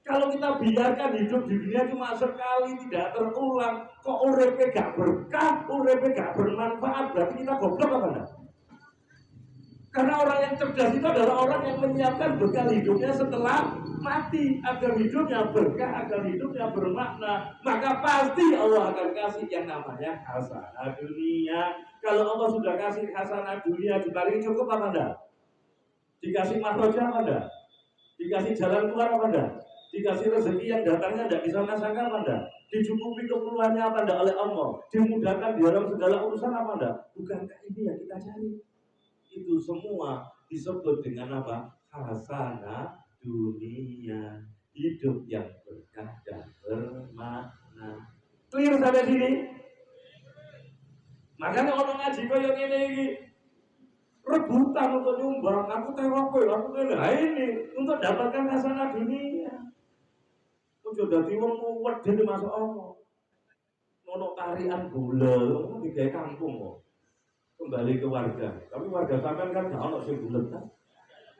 Kalau kita biarkan hidup di dunia cuma sekali, tidak terulang, kok urepe gak berkah, urepe gak bermanfaat, berarti kita goblok apa enggak? Karena orang yang cerdas itu adalah orang yang menyiapkan bekal hidupnya setelah mati, agar hidupnya berkah, agar hidupnya bermakna. Maka pasti Allah akan kasih yang namanya hasanah dunia. Kalau Allah sudah kasih hasanah dunia, dibalik cukup apa enggak? Dikasih makhrajah apa enggak? Dikasih jalan keluar apa enggak? Dikasih rezeki yang datangnya tidak bisa disangka apa enggak? Dicukupi keperluannya apa enggak oleh Allah? Dimudahkan di dalam segala urusan apa enggak? Bukankah ini yang kita cari? Itu semua disebut dengan apa? Hasanah dunia, hidup yang berkah dan bermakna. Clear sampai sini? Makanya orang ngaji kaya ngene iki rebutan untuk nyumbang, aku tewak kowe, aku ini untuk dapatkan hasanah dunia. Ojo dadi wong kuwat dhewe masuk Allah. Ono tarian bola, ngono digawe kampung kok. Kembali ke warga. Tapi warga sampean kan gak ono sing bulet kan?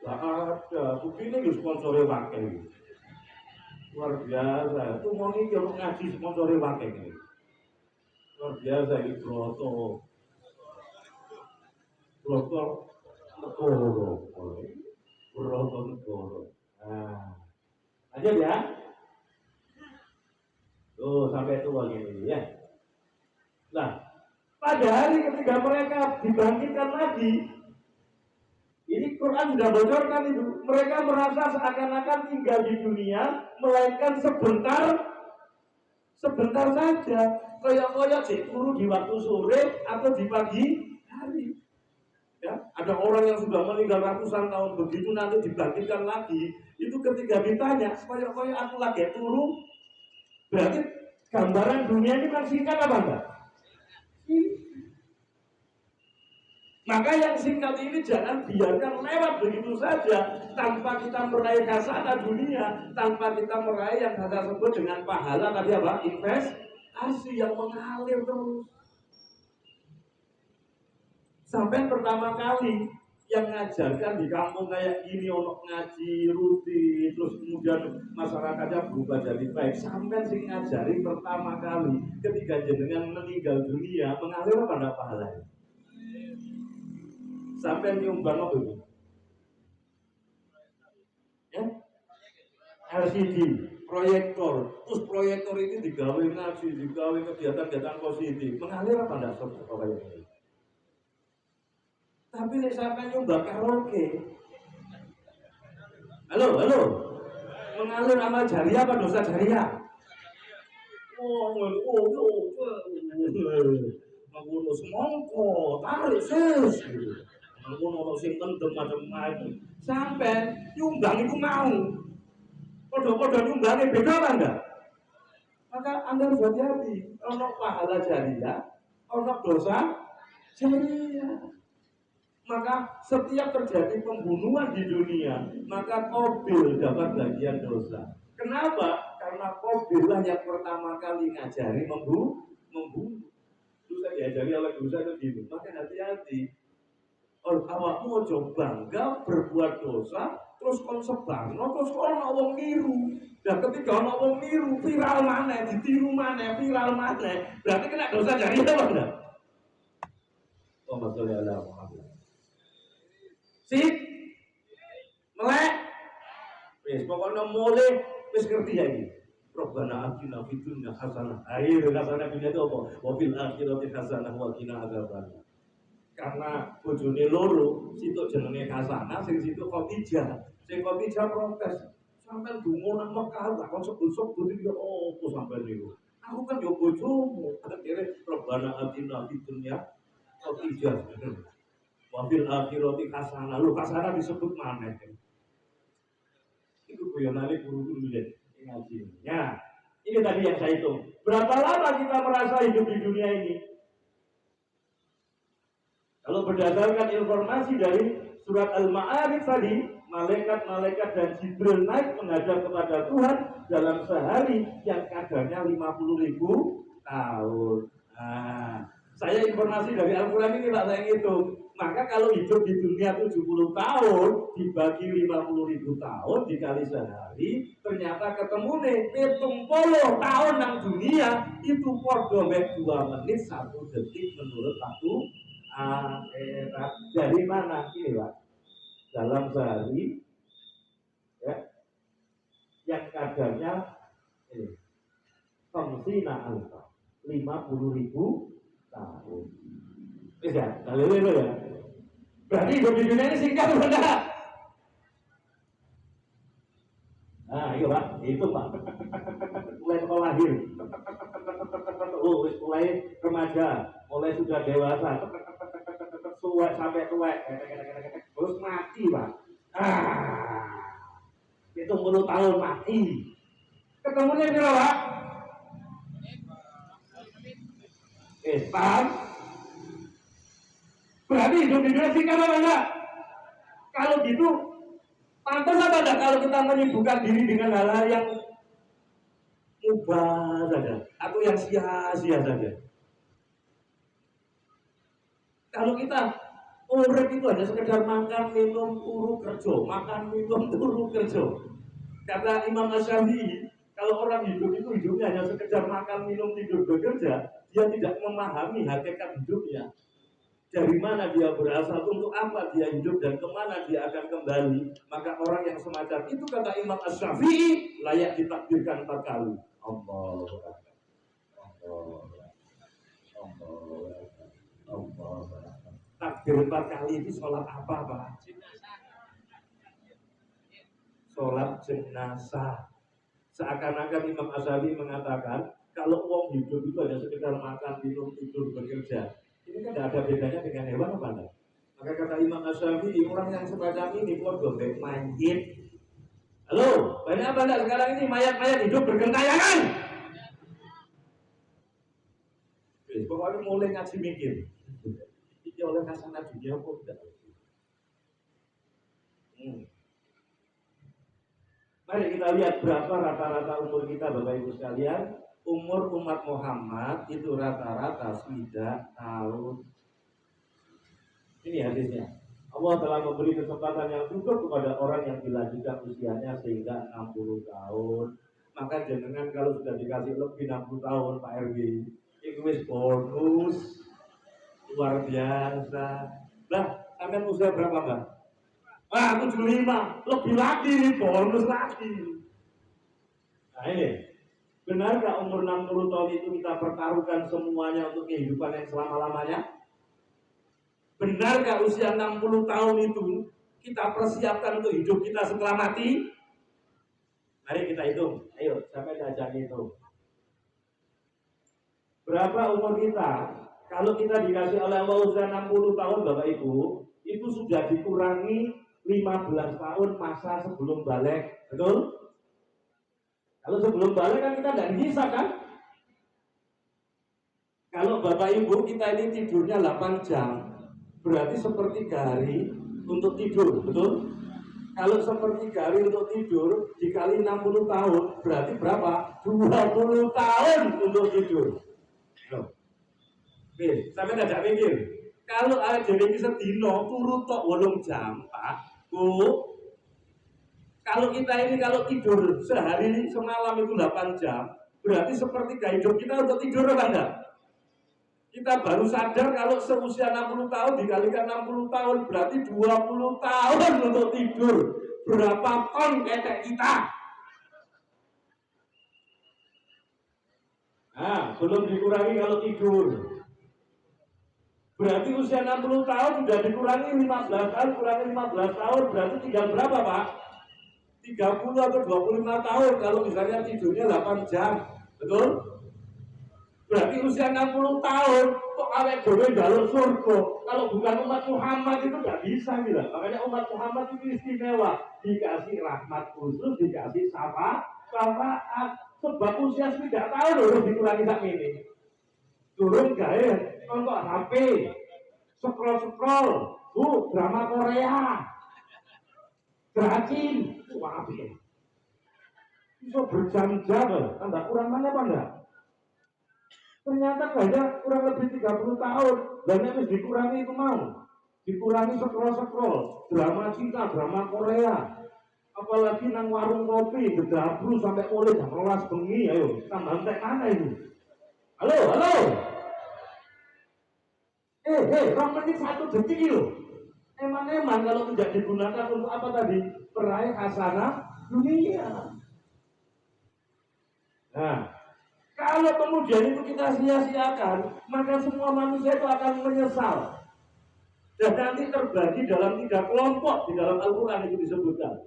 Lah ada, bukine yo sponsore wakil. Luar biasa. Itu mau iki ono ngaji sponsore wakil iki. Luar biasa iki broto. Broto negoro. Broto negoro. Nah. Lanjut ya. Tuh sampai tua gini ya. Nah, pada hari ketika mereka dibangkitkan lagi, ini Quran sudah bocorkan itu. Mereka merasa seakan-akan tinggal di dunia, melainkan sebentar saja. Koyak-koyak turu di waktu sore atau di pagi hari. Ya, ada orang yang sudah meninggal ratusan tahun begitu nanti dibangkitkan lagi. Itu ketika ditanya, koyak-koyak aku lagi turu. Berarti gambaran dunia ini kan singkat apa enggak? Maka yang singkat ini jangan biarkan lewat begitu saja tanpa kita meraih hasanah dunia, tanpa kita meraih yang kita sebut dengan pahala tadi apa? Investasi yang mengalir terus. Sampai pertama kali yang ngajarkan di kampung kayak gini, ono ngaji rutin, terus kemudian masyarakatnya berubah jadi baik. Sampai sing ngajari pertama kali ketika jenengan meninggal dunia mengalir pada pahalanya. Sampai nyumbang apa itu? Ya? LCD, proyektor. Terus proyektor ini digawe ngaji, digawe kegiatan-kegiatan positif. Mengalir apa enggak sobat ini? Tapi nek sampai nyumbang karaoke. Halo. Mengalir amal jariah apa dosa jariah? Ngono semongko, tarik sis gitu. Ngono sing pendem macam-macam. Sampai nyumbang itu mau. Podo-podo nyumbange beda apa enggak? Maka Anda harus hati-hati. Ono pahala jariah, ono dosa jariah. Maka setiap terjadi pembunuhan di dunia, maka Qabil dapat bagian dosa. Kenapa? Karena Qabil lah yang pertama kali ngajari membunuh. Terus saya diajari oleh guru saya gitu. Maka hati-hati. Awakmu ojo bangga berbuat dosa, terus kon sebarno, terus kon ana wong niru. Dan ketika ana wong niru, viral maneh, ditiru maneh, viral maneh. Berarti kena dosa jariah apa enggak? Allahumma sholli ala Muhammad. Sip, melek, wis pokoknya mulai wis ngerti ya ini. Rabbana atina fid dunya hasanah. Akhir hasanah dunia itu apa? Wa fil akhirati hasanah wa qina adzabannar. Karena bojone loro, situ jenenge hasanah, sing situ Khadijah. Sing Khadijah protes. Sampai dungo nang Mekah, tak kon sebut-sebut iki opo sampai niku. Aku kan yo bojomu. Akhire Rabbana atina fid dunya Khadijah. Wafil akhirati hasanah. Lu hasanah disebut mana? Itu kuyonali guru-guru lihat ngaji. Ya, ini tadi yang saya hitung. Berapa lama kita merasa hidup di dunia ini? Kalau berdasarkan informasi dari surat Al-Ma'arij tadi, malaikat-malaikat dan Jibril naik menghadap kepada Tuhan dalam sehari yang kadarnya 50.000 tahun. Nah, Saya informasi dari Al-Quran ini Pak, saya ngitung. Maka kalau hidup di dunia 70 tahun dibagi 50.000 tahun dikali sehari, ternyata ketemu nih 70 tahun nang dunia itu podo mek 2 menit 1 detik menurut waktu akhirat. Dari mana ini Pak? Dalam sehari ya, yang kadarnya ini Komsina alfa 50.000 tahun. Bisa, kalau itu ya. Berarti hidup di dunia ini singkat benar. Nah, iya Pak, itu Pak. Mulai sekolah lahir, mulai remaja, mulai sudah dewasa, suwek sampai tuwek, terus mati Pak. 70 tahun mati. Ketemunya kira Pak? Paham? Berarti hidup di dunia singkat apa enggak? Kalau gitu, pantas apa enggak kalau kita menyibukkan diri dengan hal-hal yang mubah saja atau yang sia-sia saja? Kalau kita urip itu hanya sekedar makan, minum, turu, kerja, makan, minum, turu, kerja. Kata Imam Asy-Syafi'i, kalau orang hidup itu hidupnya hanya sekedar makan, minum, tidur, bekerja, dia tidak memahami hakikat hidupnya. Dari mana dia berasal, untuk apa dia hidup, dan kemana dia akan kembali. Maka orang yang semacam itu, kata Imam Asy-Syafi'i, layak ditakdirkan 4 kali. Allah, takdir 4 kali itu sholat apa Pak? Sholat jenazah. Seakan-akan Imam Asy-Syafi'i mengatakan, kalau wong hidup itu hanya sekedar makan, minum, tidur, bekerja, ini kan tidak ada bedanya dengan hewan apa enggak? Maka kata Imam Asy-Syafi'i, orang yang semacam ini podo mek mayit. Halo, banyak apa enggak sekarang ini mayat-mayat hidup bergentayangan? Pokoknya mulai ngaji mikir. Ini oleh kasana dunia kok tidak. Mari kita lihat berapa rata-rata umur kita Bapak Ibu sekalian. Umur umat Muhammad itu rata-rata 9 tahun. Ini hadisnya. Allah telah memberi kesempatan yang cukup kepada orang yang dilanjutkan usianya sehingga 60 tahun. Maka jangan kalau sudah dikasih lebih 60 tahun Pak RW, itu wis bonus luar biasa. Lah, sampai usia berapa Mbak? 75, lebih lagi nih, bonus lagi. Nah ini, benarkah umur 60 tahun itu kita pertaruhkan semuanya untuk kehidupan yang selama-lamanya? Benarkah usia 60 tahun itu kita persiapkan untuk hidup kita setelah mati? Mari kita hitung, ayo sampai diajak hitung. Berapa umur kita? Kalau kita dikasih oleh Allah usia 60 tahun Bapak Ibu, itu sudah dikurangi 15 tahun masa sebelum balik, betul? Kalau sebelum balik kan kita tidak dihisab kan? Kalau Bapak Ibu kita ini tidurnya 8 jam, berarti sepertiga hari untuk tidur, betul? Kalau sepertiga hari untuk tidur dikali 60 tahun, berarti berapa? 20 tahun untuk tidur. Oke, sampai tidak mikir. Kalau ada jadi sedino turut tok 8 jam, Pak. Bu, kalau kita ini kalau tidur sehari semalam itu 8 jam, berarti sepertiga hidup kita untuk tidur apa enggak? Kita baru sadar kalau seusia 60 tahun dikalikan 60 tahun berarti 20 tahun untuk tidur. Berapa ton ketek kita? Nah, belum dikurangi kalau tidur. Berarti usia 60 tahun sudah dikurangi 15 tahun, kurangi 15 tahun berarti tinggal berapa Pak? 30 atau 25 tahun kalau misalnya tidurnya 8 jam, betul? Berarti usia 60 tahun kok awet dhewe njaluk surga. Kalau bukan umat Muhammad itu nggak bisa gitu. Makanya umat Muhammad itu istimewa, dikasih rahmat khusus, dikasih syafaat. Sebab usia 9 tahun harus dikurangi sak ini. Turun gawe nonton HP, scroll, drama Korea, Dracin, wapi. Bisa berjam-jam, tambah kurang mana apa enggak? Ternyata banyak kurang lebih 30 tahun, banyak yang dikurangi itu mau. Dikurangi scroll, drama Cina, drama Korea. Apalagi nang warung kopi, gedabru sampai mulai jam 12 bengi, ayo, tambah entek mana ini? Halo, halo. 1 detik loh. Eman-eman kalau tidak digunakan untuk apa tadi? Meraih hasanah dunia. Nah, kalau kemudian itu kita sia-siakan, maka semua manusia itu akan menyesal. Dan nanti terbagi dalam 3 kelompok di dalam Al-Quran itu disebutkan.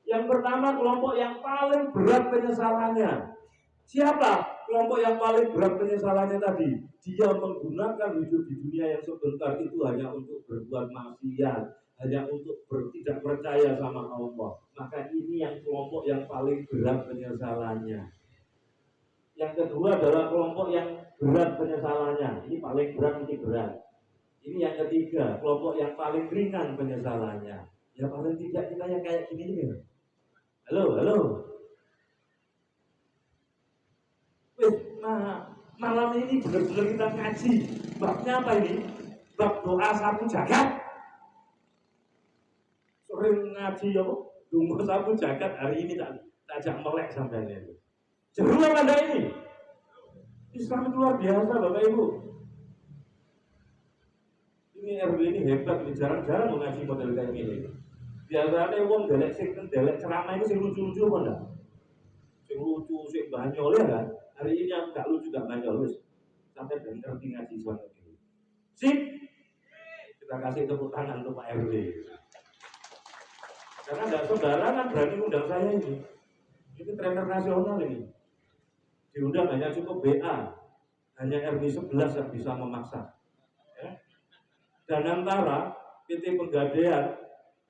Yang pertama kelompok yang paling berat penyesalannya. Siapa kelompok yang paling berat penyesalannya tadi? Dia menggunakan hidup di dunia yang sebentar itu hanya untuk berbuat maksiat, hanya untuk tidak percaya sama Allah. Maka ini yang kelompok yang paling berat penyesalannya. Yang kedua adalah kelompok yang berat penyesalannya. Ini paling berat, ini berat. Ini yang ketiga, kelompok yang paling ringan penyesalannya. Ya paling tidak kita yang kayak gini nih. Halo, halo. Malam ini benar-benar kita ngaji. Babnya apa ini? Bab doa sapu jagat. Sering ngaji ya, doa sapu jagat. Hari ini tak ajak melek sampai ini. Jeru apa anda ini? Islam itu luar biasa Bapak Ibu. Ini RW ini hebat, ini jarang-jarang mengaji model kayak gini. Biasanya wong delek ceramah itu sing lucu-lucu apa enggak? Sing lucu, sing banyol ya kan? Hari ini aku gak lucu gak banyol wis. Sampai ben ngerti ngaji suara ini. Sip. Kita kasih tepuk tangan untuk Pak RW. Karena enggak sembarangan berani undang saya ini. Ini trainer nasional ini. Diundang hanya cukup BA. Hanya RW 11 yang bisa memaksa. Ya. Dan antara PT Penggadean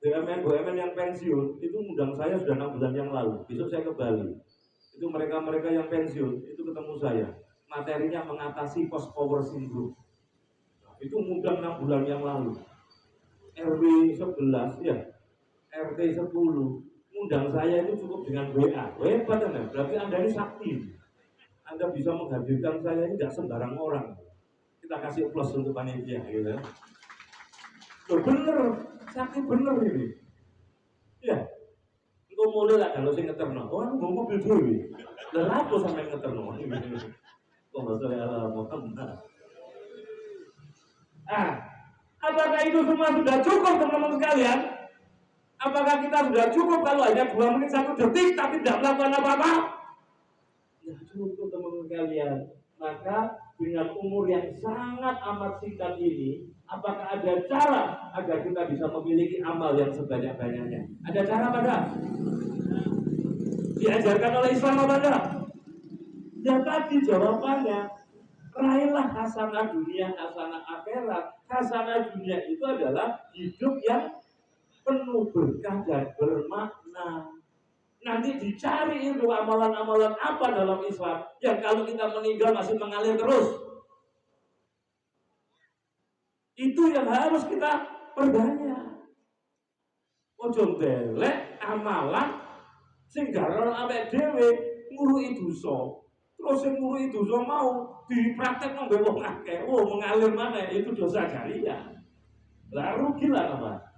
BUMN yang pensiun itu undang saya sudah 6 bulan yang lalu. Besok saya ke Bali. Itu mereka yang pensiun itu ketemu saya. Materinya mengatasi post power syndrome. Nah, itu undang 6 bulan yang lalu. RW 11 ya, RT 10 undang saya itu cukup dengan WA. Hebat kan? Berarti Anda ini sakti. Anda bisa menghadirkan saya ini tidak sembarang orang. Kita kasih plus untuk panitia gitu. Bener, sakti bener ini. Ya. Engko mulai lah kalau sing ngeterno. Oh, mau mobil dhewe. Lah apa sampe ngeterno? Kok masalah Muhammad. Apakah itu semua sudah cukup teman-teman sekalian? Apakah kita sudah cukup kalau hanya 2 menit 1 detik tapi tidak melakukan apa-apa? Ya cukup teman-teman sekalian. Maka dengan umur yang sangat amat singkat ini, apakah ada cara agar kita bisa memiliki amal yang sebanyak-banyaknya? Ada cara apa enggak? Diajarkan oleh Islam apa enggak? Ya tadi jawabannya, raihlah hasanah dunia, hasanah akhirat. Hasanah dunia itu adalah hidup yang penuh berkah dan bermakna. Nanti dicari itu amalan-amalan apa dalam Islam yang kalau kita meninggal masih mengalir terus. Itu yang harus kita perbanyak. Ojo ndelek amalan sing garon awake dhewe nguruki dosa. Terus sing nguruki dosa mau dipraktek ngombe wong akeh. Oh, mengalir mana itu dosa jariah. Lah rugilah apa?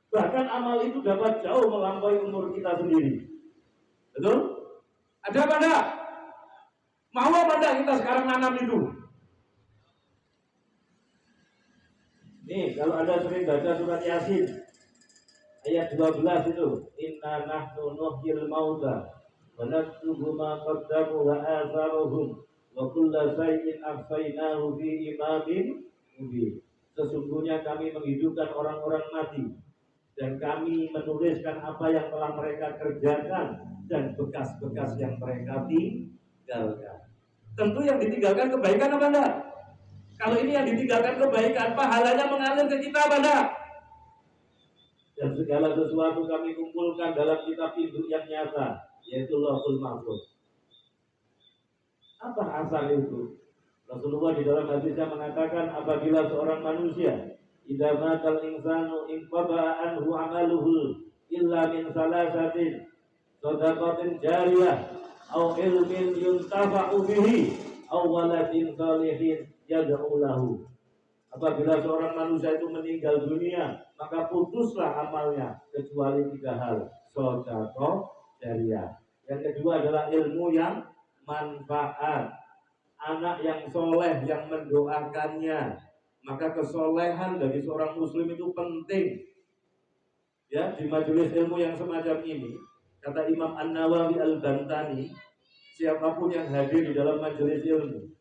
Bahkan amal itu dapat jauh melampaui umur kita sendiri. Betul? Ada apa enggak? Mau apa enggak kita sekarang nanam itu? Nih, kalau Anda sering baca surat Yasin ayat 12 itu, inna nahnu nuhyil mauta wa naktubu ma qaddamu wa atharuhum wa kulla shay'in ahsaynahu fi imamin mubin. Sesungguhnya kami menghidupkan orang-orang mati dan kami menuliskan apa yang telah mereka kerjakan dan bekas-bekas yang mereka tinggalkan. Tentu yang ditinggalkan kebaikan apa enggak? Kalau ini yang ditinggalkan kebaikan, pahalanya mengalir ke kita apa enggak? Dan segala sesuatu kami kumpulkan dalam kitab induk yang nyata, yaitu Lauhul Mahfuz. Apa asal itu? Rasulullah di dalam hadisnya mengatakan, apabila seorang manusia idza matal insanu inqaba anhu amaluhu illa min salasatin shadaqatin jariyah au ilmin yuntafa'u bihi aw waladin shalihin yad'u lahu. Apabila seorang manusia itu meninggal dunia, maka putuslah amalnya kecuali 3 hal. Sedekah jariah. Yang kedua adalah ilmu yang manfaat. Anak yang soleh yang mendoakannya. Maka kesolehan bagi seorang muslim itu penting. Ya, di majelis ilmu yang semacam ini, kata Imam An-Nawawi Al-Bantani, siapapun yang hadir di dalam majelis ilmu,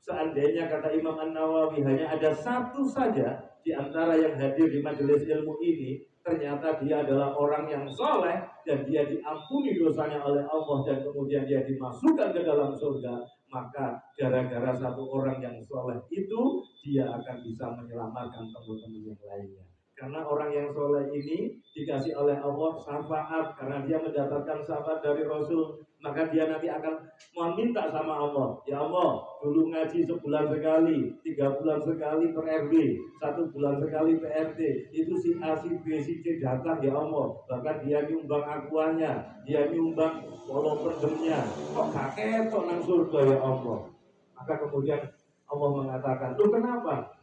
seandainya kata Imam An-Nawawi hanya ada satu saja di antara yang hadir di majelis ilmu ini, ternyata dia adalah orang yang soleh dan dia diampuni dosanya oleh Allah dan kemudian dia dimasukkan ke dalam surga, maka gara-gara satu orang yang soleh itu dia akan bisa menyelamatkan teman-teman yang lainnya. Karena orang yang soleh ini dikasih oleh Allah syafaat, karena dia mendapatkan syafaat dari Rasul, maka dia nanti akan meminta sama Allah, ya Allah, dulu ngaji sebulan sekali, 3 bulan sekali per RW, 1 bulan sekali PRT, itu si A, si B, si C datang, ya Allah, bahkan dia nyumbang akuannya, dia nyumbang kolom pendemnya, kok gak ketok nang surga ya Allah. Maka kemudian Allah mengatakan, lu kenapa?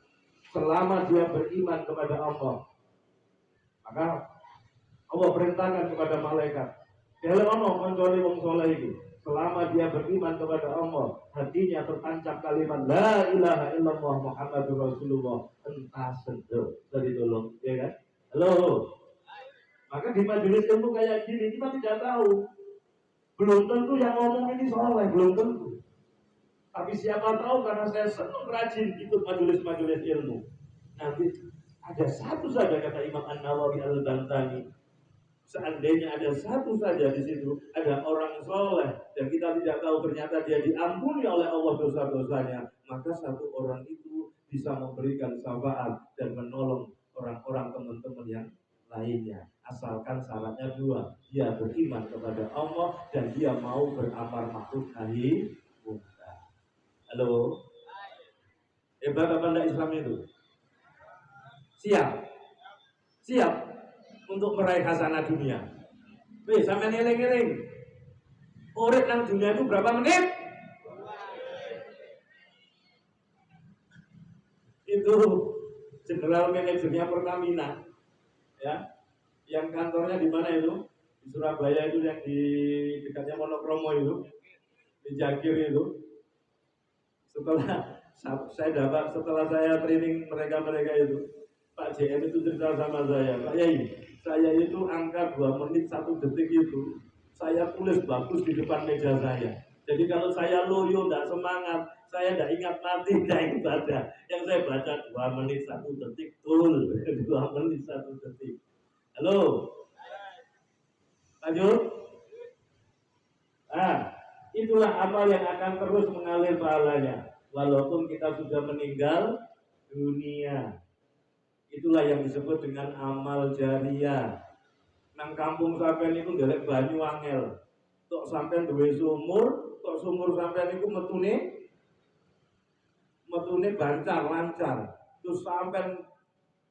Selama dia beriman kepada Allah, maka Allah perintahkan kepada malaikat, kalau Allah mencari wong soleh itu, selama dia beriman kepada Allah, hatinya tertancap kalimat La ilaha illallah Muhammadur Rasulullah, entah sentuh dari tolong, ya kan? Halo. Maka di majelis ilmu kayak gini kita tidak tahu, belum tentu yang ngomong ini soleh, belum tentu. Tapi siapa tahu karena saya senang rajin ikut majelis-majelis ilmu, nanti ada satu saja, kata Imam An-Nawawi Al-Bantani, seandainya ada satu saja di situ ada orang soleh dan kita tidak tahu ternyata dia diampuni oleh Allah dosa-dosanya, maka satu orang itu bisa memberikan syafaat dan menolong orang-orang teman-teman yang lainnya, asalkan syaratnya 2, dia beriman kepada Allah dan dia mau beramar ma'ruf nahi munkar. Halo, hebat apa enggak Islam itu? Siap untuk meraih hasanah dunia. Wih, sampai ngeling-ngeling, urip nang dunia itu berapa menit? Itu general manajernya Pertamina, ya, yang kantornya di mana itu? Di Surabaya itu, yang di dekatnya Monokromo itu, di Jagir itu. Setelah saya training mereka itu, Pak JM itu cerita sama saya, Pak Yai, saya itu angka 2 menit 1 detik itu saya tulis bagus di depan meja saya. Jadi kalau saya loyo, tidak semangat, saya tidak ingat mati, tidak ingat baca, yang saya baca 2 menit 1 detik, tul 2 menit 1 detik. Halo, lanjut. Itulah amal yang akan terus mengalir pahalanya walaupun kita sudah meninggal dunia. Itulah yang disebut dengan amal jariah. Nang kampung sampean itu ndelek banyu angel, tok sampean duwe sumur, tok sumur sampean itu metune bancar lancar, terus sampean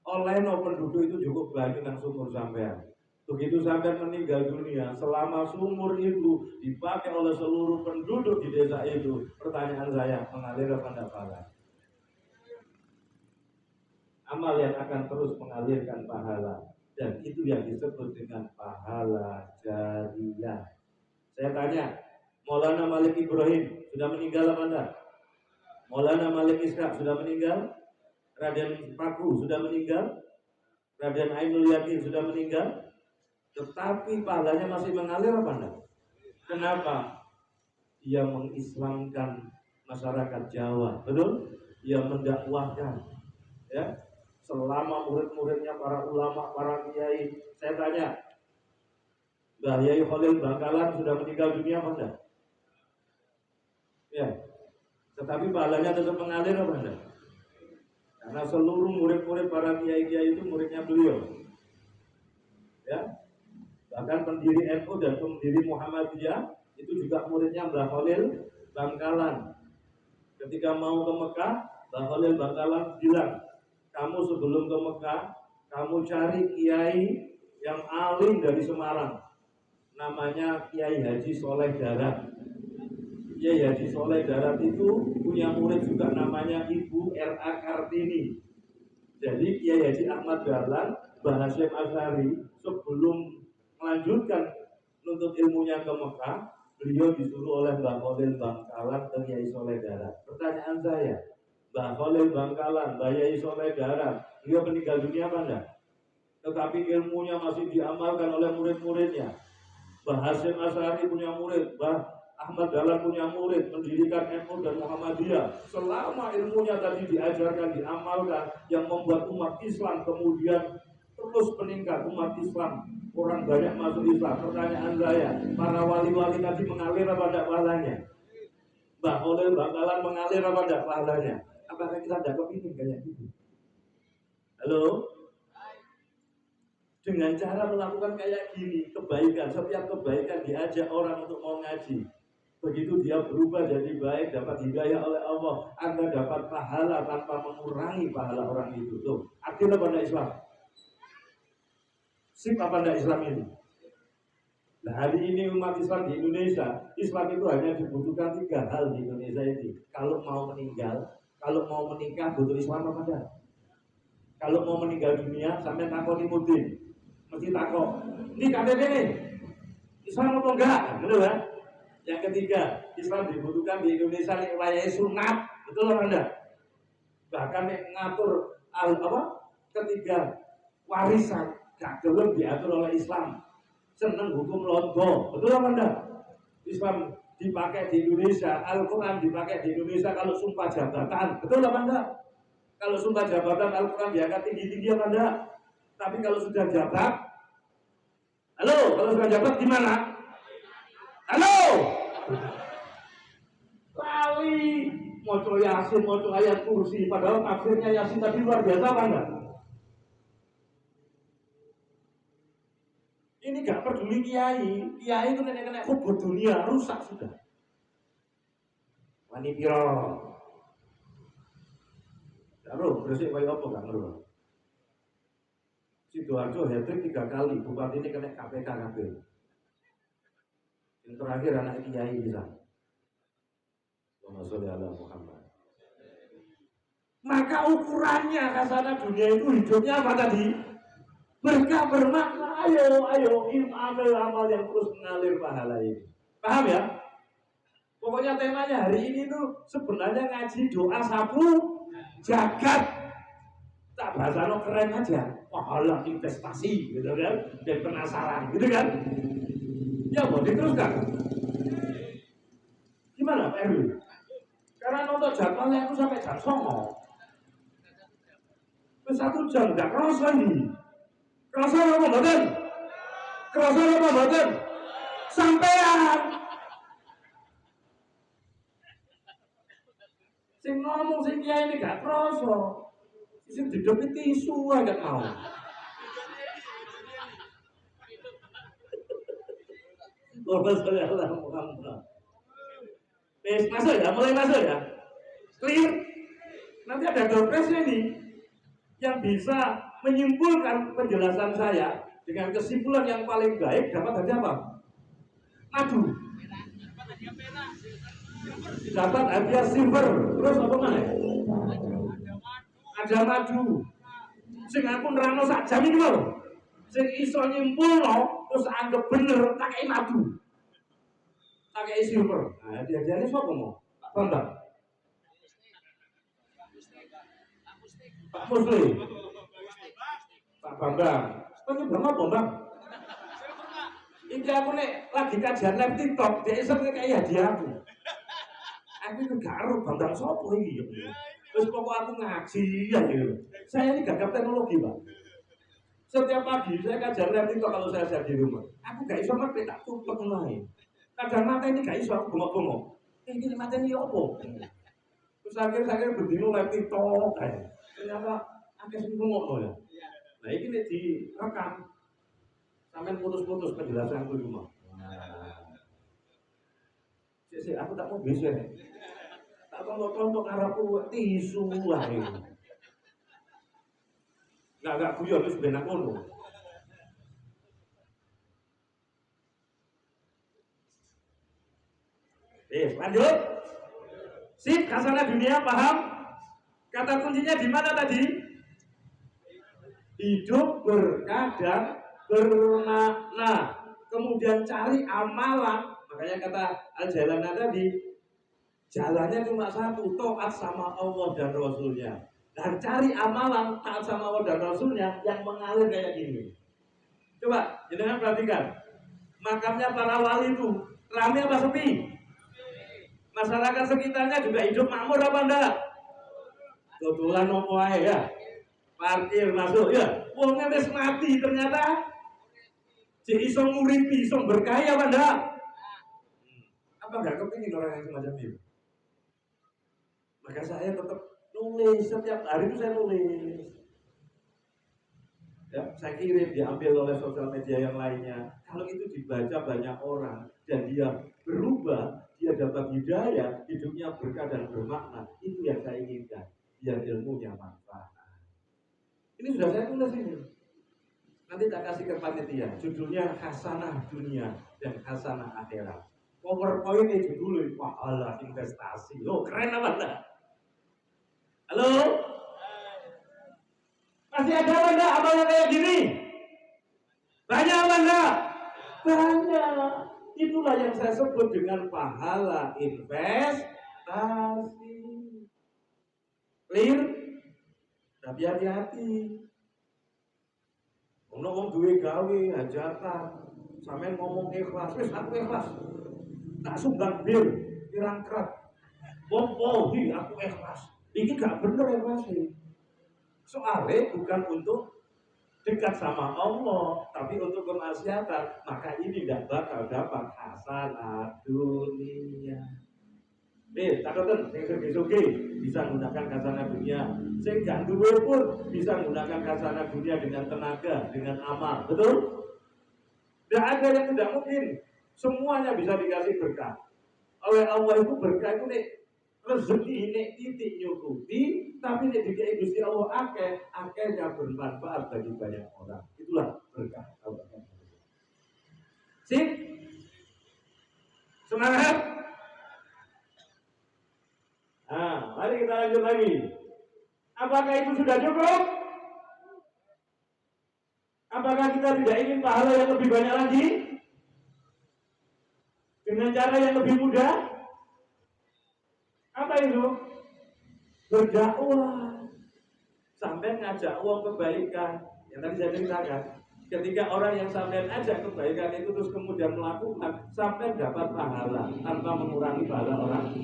olehno penduduk itu cukup banyak nang sumur sampean. Begitu sampean meninggal dunia, selama sumur itu dipakai oleh seluruh penduduk di desa itu, pertanyaan saya, mengalir apa enggak pahala? Amal yang akan terus mengalirkan pahala, dan itu yang disebut dengan pahala jariah. Saya tanya, Maulana Malik Ibrahim sudah meninggal apa enggak? Maulana Malik Ishaq sudah meninggal? Raden Paku sudah meninggal? Raden Ainul Yakin sudah meninggal? Tetapi pahalanya masih mengalir apa enggak? Kenapa? Ia mengislamkan masyarakat Jawa, betul? Ia mendakwahkan, ya. Selama murid-muridnya para ulama, para kiai, saya tanya, Mbah Yai Khalil Bangkalan sudah meninggal dunia apa enggak? Ya. Tetapi pahalanya tetap mengalir apa enggak? Karena seluruh murid-murid para kiai-kiai itu muridnya beliau. Ya. Bahkan pendiri NU dan pendiri Muhammadiyah itu juga muridnya Mbah Khalil Bangkalan. Ketika mau ke Mekah, Mbah Khalil Bangkalan bilang, kamu sebelum ke Mekah, kamu cari kiai yang alim dari Semarang, namanya Kiai Haji Soleh Darat. Kiai Haji Soleh Darat itu punya murid juga namanya Ibu R.A. Kartini. Jadi Kiai Haji Ahmad Dahlan, Mbah Hasyim Asy'ari sebelum melanjutkan nuntut ilmunya ke Mekah, beliau disuruh oleh Mbah Khalil Bangkalan ke Kiai Soleh Darat. Pertanyaan saya, Mbah Khalil Bangkalan, Mbah Kiai Soleh Darat, beliau meninggal dunia apa enggak? Tetapi ilmunya masih diamalkan oleh murid-muridnya. Mbah Hasyim Asy'ari punya murid, Mbah Ahmad Dahlan punya murid, mendirikan NU dan Muhammadiyah. Selama ilmunya tadi diajarkan, diamalkan, yang membuat umat Islam kemudian terus meningkat, umat Islam, orang banyak masuk Islam. Pertanyaan saya, para wali-wali tadi mengalir apa tidak pahalanya? Mbah Khalil Bangkalan mengalir apa tidak pahalanya? Apakah kita tidak kepingin kayak gitu? Halo? Dengan cara melakukan kayak gini, kebaikan, setiap kebaikan diajak orang untuk mau ngaji. Begitu dia berubah jadi baik, dapat hidayah oleh Allah, Anda dapat pahala tanpa mengurangi pahala orang itu. Tuh, adil apa enggak Islam? Sip apa enggak Islam ini? Nah, hari ini umat Islam di Indonesia, Islam itu hanya dibutuhkan 3 hal di Indonesia ini. Kalau mau meninggal, kalau mau menikah, butuh Islam apa enggak? Kalau mau meninggal dunia, sampai takoni mudin, mesti takut. Ini KTP nih, Islam apa enggak? Betul kan? Yang ketiga, Islam dibutuhkan di Indonesia nih wayai sunat, betul apa enggak? Bahkan nih ngatur ketiga warisan gak belum diatur oleh Islam. Seneng hukum londo, betul apa enggak? Islam dipakai di Indonesia, Al-Quran dipakai di Indonesia kalau sumpah jabatan, betul apa enggak? Kalau sumpah jabatan Al-Quran diangkat tinggi-tinggi apa enggak? Tapi kalau sudah jabat, halo, kalau sudah jabat gimana? Halo, lali, moco Yasin, moco ayat kursi, padahal tafsirnya Yasin tadi luar biasa apa enggak? Ini gak peduli kiai, kiai itu nenek-nenek kubur dunia, rusak sudah. Wani piro, taruh bersih kaya apa gak ngeruh. Sidoarjo hat-trick 3 kali, bupati ini kena KPK kabeh. Yang terakhir anak kiai bisa. Allahumma sholli ala Muhammad. Maka ukurannya khazanah dunia itu hidupnya apa tadi? Berkah bermakna. Ayo amal yang terus mengalir pahala ini. Paham ya? Pokoknya temanya hari ini tuh sebenarnya ngaji doa sapu jagat. Tak bahasa lo keren aja. Pahala investasi gitu kan. Dan penasaran gitu kan. Ya mau diteruskan. Gimana Pak Erwin? Karena nonton jadwalnya aku sampai jam 09.00. Terus 1 jam gak kerasa ini. Kerasa apa mboten? Kerasa apa mboten? Sampean. Sing ngomong sing kiai ini gak kerasa. Sing didopi tisu aja gak mau. Masuk ya, mulai masuk ya. Clear. Nanti ada dopresnya nih yang bisa menyimpulkan penjelasan saya dengan kesimpulan yang paling baik. Dapat hadiah apa? Madu. Dapat hadiah silver. Terus apa mana? Ada madu. Sing aku nerangno sak jam iki lho. Sing iso nyimpulno terus anggap bener tak kei madu. Tak kei silver. Nah, hadiahnya sapa mau? Pak Bambang. Pak Musli. Pak Bambang. Bambang apa Bambang? Iki aku nek lagi kajian live TikTok, dia iseng kayak hadiah aku. Aku itu gak aru Bambang sapa iki. Terus pokok aku ngaji ya gitu. Saya ini gagap teknologi, Pak. Setiap pagi saya kajian live TikTok kalau saya di rumah. Aku gak iso ngerti tak tutup lain. Kadang mata ini gak iso aku bengok-bengok. Ini mata ini apa? Terus akhir-akhir berdino live TikTok kayak. Ternyata akeh sing ngono ya. Nah, ini direkam. Sampai putus-putus penjelasanku di rumah. Aku tak mau bisa nih. Tak tonton arahku tisu lah ini. Gak guyon wis ben aku ngono. Lanjut. Sip, hasanah dunia paham? Kata kuncinya di mana tadi? Hidup berkah dan bermakna. Kemudian cari amalan. Makanya kata Al-Jalana tadi, jalannya cuma satu, taat sama Allah dan Rasulnya. Dan cari amalan taat sama Allah dan Rasulnya yang mengalir kayak gini. Coba, jangan perhatikan. Makamnya para wali itu ramai apa sepi? Masyarakat sekitarnya juga hidup makmur apa enggak? Kebetulan nopo ae ya. Parkir masuk ya. Wongnya wis mati ternyata si iso nguripi, iso berkaya apa enggak? Apa enggak kepingin orang yang semacam itu? Maka saya tetap nulis, setiap hari itu saya nulis. Ya, saya kirim, diambil oleh sosial media yang lainnya. Kalau itu dibaca banyak orang dan dia berubah, dia dapat hidayah, hidupnya berkah dan bermakna. Itu yang saya inginkan, biar ilmunya manfaat. Ini sudah saya tulis ini. Nanti tak kasih ke panitia. Judulnya Hasanah Dunia dan Hasanah Akhirat. PowerPoint itu dulu, pahala investasi. Loh, keren apa enggak? Halo? Masih ada apa enggak amalnya kayak gini? Banyak apa enggak? Banyak. Itulah yang saya sebut dengan pahala investasi. Clear? Tapi hati-hati. Ngomong duwe gawe hajatan. Sampeyan ngomong ikhlas, wis aku ikhlas. Tak sumbang bir, pirang krat. Wallahi aku ikhlas. Ini gak bener ikhlasnya. Soalnya bukan untuk dekat sama Allah, tapi untuk kemaksiatan, maka ini tidak bakal dapat hasanah dunia. Takutkan yang sugi-sugi bisa menggunakan hasanah dunia, sing gak duwe pun bisa menggunakan hasanah dunia dengan tenaga, dengan amal, betul? Tidak ada yang tidak mungkin, semuanya bisa dikasih berkah. Oleh Allah itu berkah itu nih rezeki ini titik nyukupi, tapi nih dikai Gusti Allah akehnya bermanfaat bagi banyak orang. Itulah berkah Allah. Sip, semangat. Nah, mari kita lanjut lagi. Apakah itu sudah cukup? Apakah kita tidak ingin pahala yang lebih banyak lagi? Dengan cara yang lebih mudah? Apa itu? Berdakwah. Sampai ngajak uang kebaikan. Yang tadi saya ceritakan. Ketika orang yang sampai ajak kebaikan itu terus kemudian melakukan, sampai dapat pahala tanpa mengurangi pahala orang.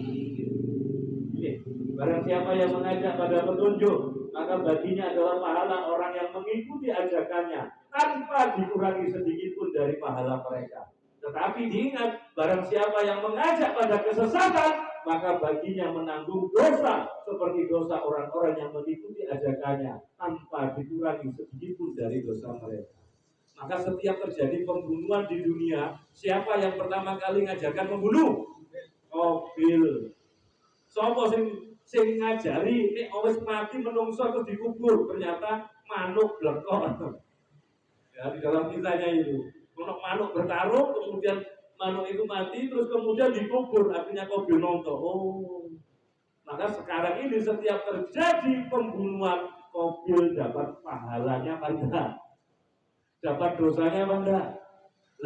Ini, barang siapa yang mengajak pada petunjuk, maka baginya adalah pahala orang yang mengikuti ajakannya tanpa dikurangi sedikit pun dari pahala mereka. Tetapi diingat, barang siapa yang mengajak pada kesesatan, maka baginya menanggung dosa seperti dosa orang-orang yang mengikuti ajakannya tanpa dikurangi sedikit pun dari dosa mereka. Maka setiap terjadi pembunuhan di dunia, siapa yang pertama kali ngajarkan membunuh? Qabil. Sopo sing ngajari nek wis mati menungso terus dikubur, ternyata manuk blekok. Ya, di dalam kisahnya itu, manuk bertarung, kemudian manuk itu mati, terus kemudian dikubur, artinya Qabil nonton. Oh, maka sekarang ini setiap terjadi pembunuhan, Qabil dapat pahalanya pada, dapat dosanya pada.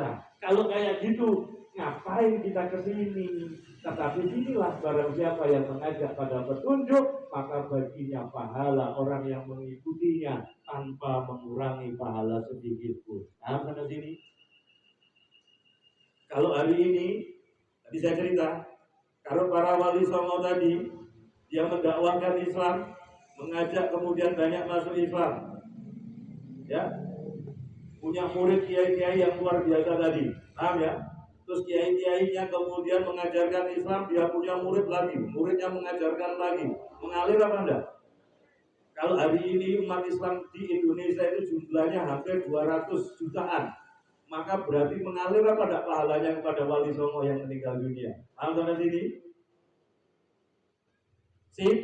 Nah, kalau kayak gitu, ngapain kita kesini? Tetapi inilah barang siapa yang mengajak pada petunjuk, maka baginya pahala orang yang mengikutinya tanpa mengurangi pahala sedikit pun. Nah, sampai sini. Kalau hari ini, tadi saya cerita, kalau para wali songo tadi, dia mendakwahkan Islam, mengajak kemudian banyak masuk Islam, ya, punya murid kiai-kiai yang luar biasa tadi, paham ya? Terus kiai-kiainya kemudian mengajarkan Islam, dia punya murid lagi, muridnya mengajarkan lagi, mengalir apa enggak? Kalau hari ini umat Islam di Indonesia itu jumlahnya hampir 200 jutaan, maka berarti mengalir apa enggak pahalanya kepada wali songo yang meninggal dunia? Paham sampai sini? Sip.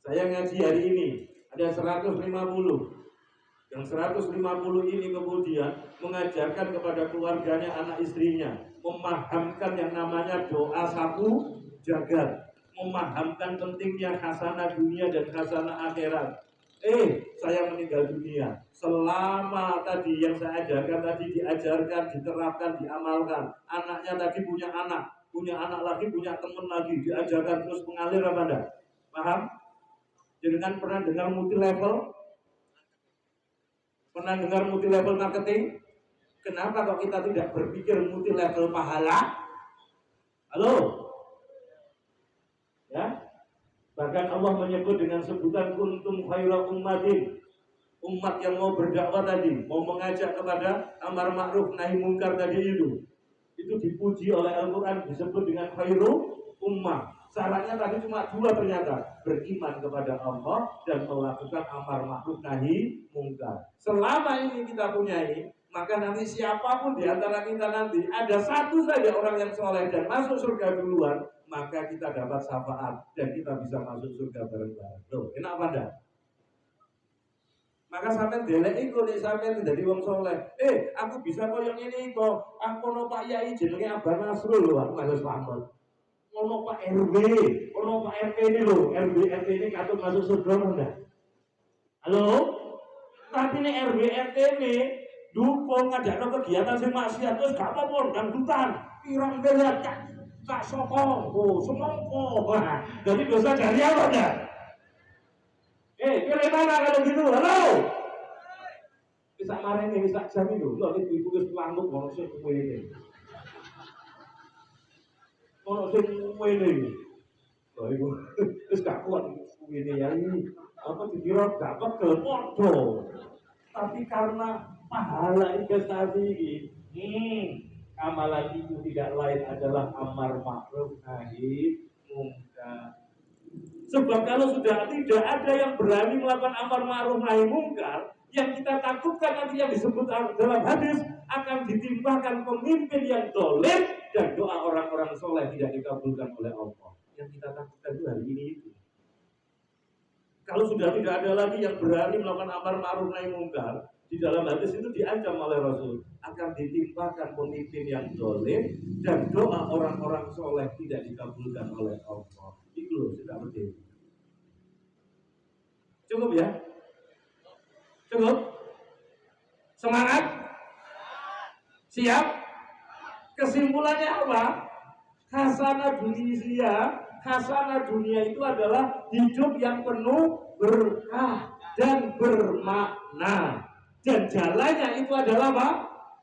Saya ngaji hari ini ada 150. Yang 150 ini kemudian mengajarkan kepada keluarganya, anak istrinya, memahamkan yang namanya doa sapu jagat, memahamkan pentingnya khasanah dunia dan khasanah akhirat. Saya meninggal dunia, selama tadi yang saya ajarkan tadi diajarkan, diterapkan, diamalkan, anaknya tadi punya anak lagi, punya teman lagi, diajarkan terus mengalir apa enggak? Paham? Jangan pernah dengar multi level? Pernah dengar multi level marketing? Kenapa kok kita tidak berpikir multi level pahala? Halo? Ya? Bahkan Allah menyebut dengan sebutan kuntum khairu ummatin. Umat yang mau berdakwah tadi, mau mengajak kepada amar ma'ruf nahi mungkar tadi itu dipuji oleh Al-Quran, disebut dengan khairu ummah. Syaratnya tadi cuma dua ternyata, beriman kepada Allah dan melakukan amar ma'ruf nahi mungkar. Selama ini kita punyai, maka nanti siapapun di antara kita nanti ada satu saja orang yang soleh dan masuk surga duluan, maka kita dapat syafaat dan kita bisa masuk surga bareng-bareng. Loh, enak apa enggak? Maka sampai delek iku nek sampai dadi wong soleh. Aku bisa koyo ngene kok. Aku ono Pak Yai jenenge Abah Nasrul lho, aku harus pamit. Ono Pak RW, ono Pak RT ini lho, RT ini katut masuk surga enggak? Halo? Tapi nek RW RT ini dukung ngadakno kegiatan sing maksiat terus gak apa-apa dangdutan. Pirang miliar Kak Sokong, semongko. Wah, jadi dosa dari apa enggak? Pilih mana kalau gitu? Halo? Bisa marah ini, bisa jam itu. Loh, ini ibu wis pelanggut, mau sing kuwe ini. Mau sing kuwe ini. Loh, ibu, wis gak kuat kuwe ini ya ini. Apa dikira gak pegel podo. Tapi karena pahala investasi ini, amalan itu tidak lain adalah amar ma'ruf nahi mungkar. Sebab kalau sudah tidak ada yang berani melakukan amar ma'ruf nahi mungkar, yang kita takutkan nanti yang disebut dalam hadis akan ditimpakan pemimpin yang dolim dan doa orang-orang soleh tidak dikabulkan oleh Allah. Yang kita takutkan itu hari ini itu. Kalau sudah tidak ada lagi yang berani melakukan amar ma'ruf nahi mungkar, di dalam hadis itu diancam oleh Rasul akan ditimpakan pemimpin yang dolim dan doa orang-orang soleh tidak dikabulkan oleh Allah. Itu sudah betul. Cukup ya? Cukup? Semangat? Siap? Kesimpulannya apa? Khasanah dunia itu adalah hidup yang penuh berkah dan bermakna. Dan jalannya itu adalah apa?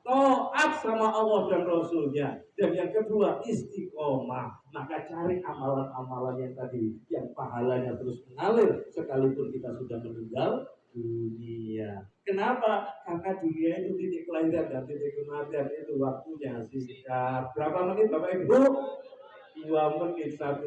Taat sama Allah dan Rasulnya. Dan yang kedua istiqomah. Maka cari amalan-amalan yang tadi, yang pahalanya terus mengalir sekalipun kita sudah meninggal dunia. Kenapa? Karena dunia itu titik kelahiran dan titik kematian, itu waktunya singkat. Berapa menit Bapak Ibu? 2 menit 1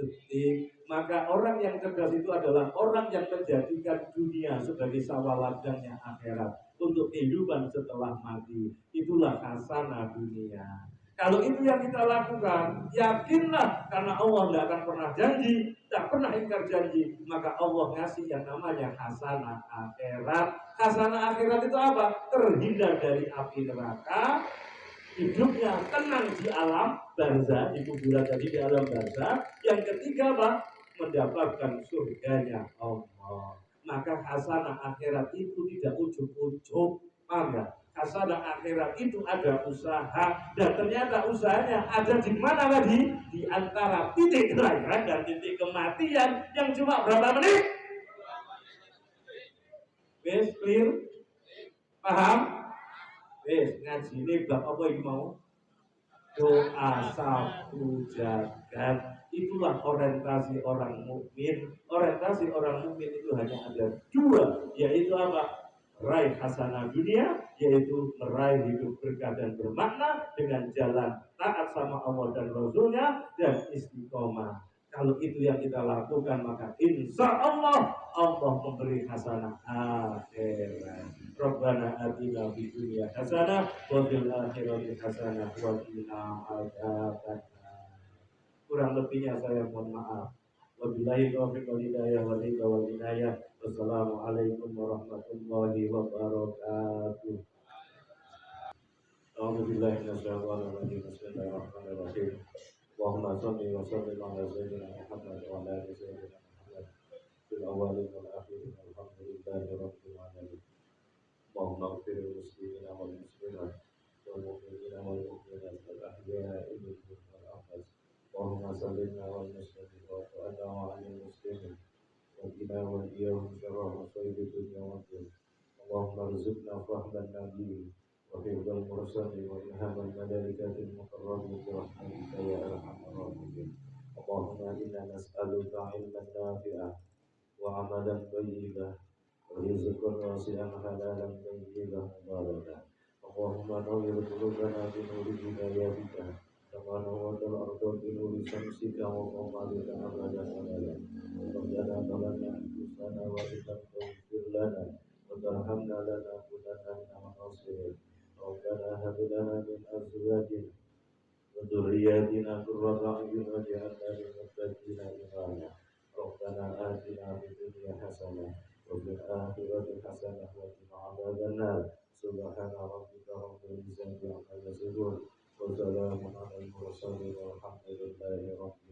detik. Maka orang yang cerdas itu adalah orang yang menjadikan dunia sebagai sawah ladangnya akhirat untuk kehidupan setelah mati. Itulah khasanah dunia. Kalau itu yang kita lakukan, yakinlah karena Allah tidak akan pernah janji, tidak pernah ingkar janji, maka Allah ngasih yang namanya khasanah akhirat. Khasanah akhirat itu apa? Terhindar dari api neraka, hidupnya tenang di alam barzah, di kuburan tadi di alam barzah. Yang ketiga apa? Mendapatkan surganya Allah. Maka hasanah akhirat itu tidak ujug-ujug, paham ya? Hasanah akhirat itu ada usaha, dan ternyata usahanya ada di mana tadi? Di antara titik kelahiran dan titik kematian yang cuma berapa menit? Wes clear? Paham? Ngaji ini bab apa yang mau? Doa sapu jagat. Itulah orientasi orang mukmin. Orientasi orang mukmin itu hanya ada dua, yaitu apa? Meraih hasanah dunia, yaitu meraih hidup berkah dan bermakna dengan jalan taat sama Allah dan Rasulnya dan istiqomah. Kalau itu yang kita lakukan, maka insya Allah Allah memberi hasanah akhirat. Rabbana atina fid dunya hasanah wa fil akhirati hasanah wa qina adzabannar. Kurang lebihnya saya mohon maaf. Wabillahi taufiq wal hidayah wal hidayah wal inayah. Wassalamualaikum warahmatullahi wabarakatuh. A'udzu billahi minasyaitonir rajim. Bismillahirrahmanirrahim. Allahumma shalli wa sallim ala sayyidina Muhammad wa ala ali sayyidina Muhammad fil awwalin wal akhirin walhamdulillahi rabbil alamin. Allahumma ighfir lil muslimina wal muslimat wal mu'minina wal mu'minat wal ahya'i minhum wal amwat. Allahumma sallimna wal muslimin wa ta'ala wa 'alal muslimin wa qina wa iyahum syarra masa'ib dunya wad din. Allahumma rizqna fahman nabiyyin wa hifdzal mursalin wa ilhamal malaikatil muqarrabin bi rahmatika ya arhamar rahimin. Allahumma inna nas'aluka 'ilman nafi'an wa 'amalan thayyiban wa rizqan wasi'an halalan thayyiban mubarakan. Allahumma nawwir qulubana bi nuri hidayatika kama nawwartal arda bi nuri syamsika wa qamarika abadan abadan. Rabbana zalamna anfusana wa illam taghfir lana wa tarhamna lanakunanna minal khasirin. Rabbana hab lana min azwajina wa dhurriyyatina qurrata a'yun waj'alna lil muttaqina imama. Rabbana atina fid dunya hasanah wa fil akhirati hasanah wa qina adzabannar. Subhana rabbika rabbil izzati amma yasifun wa salamun alal mursalin walhamdulillahi rabbil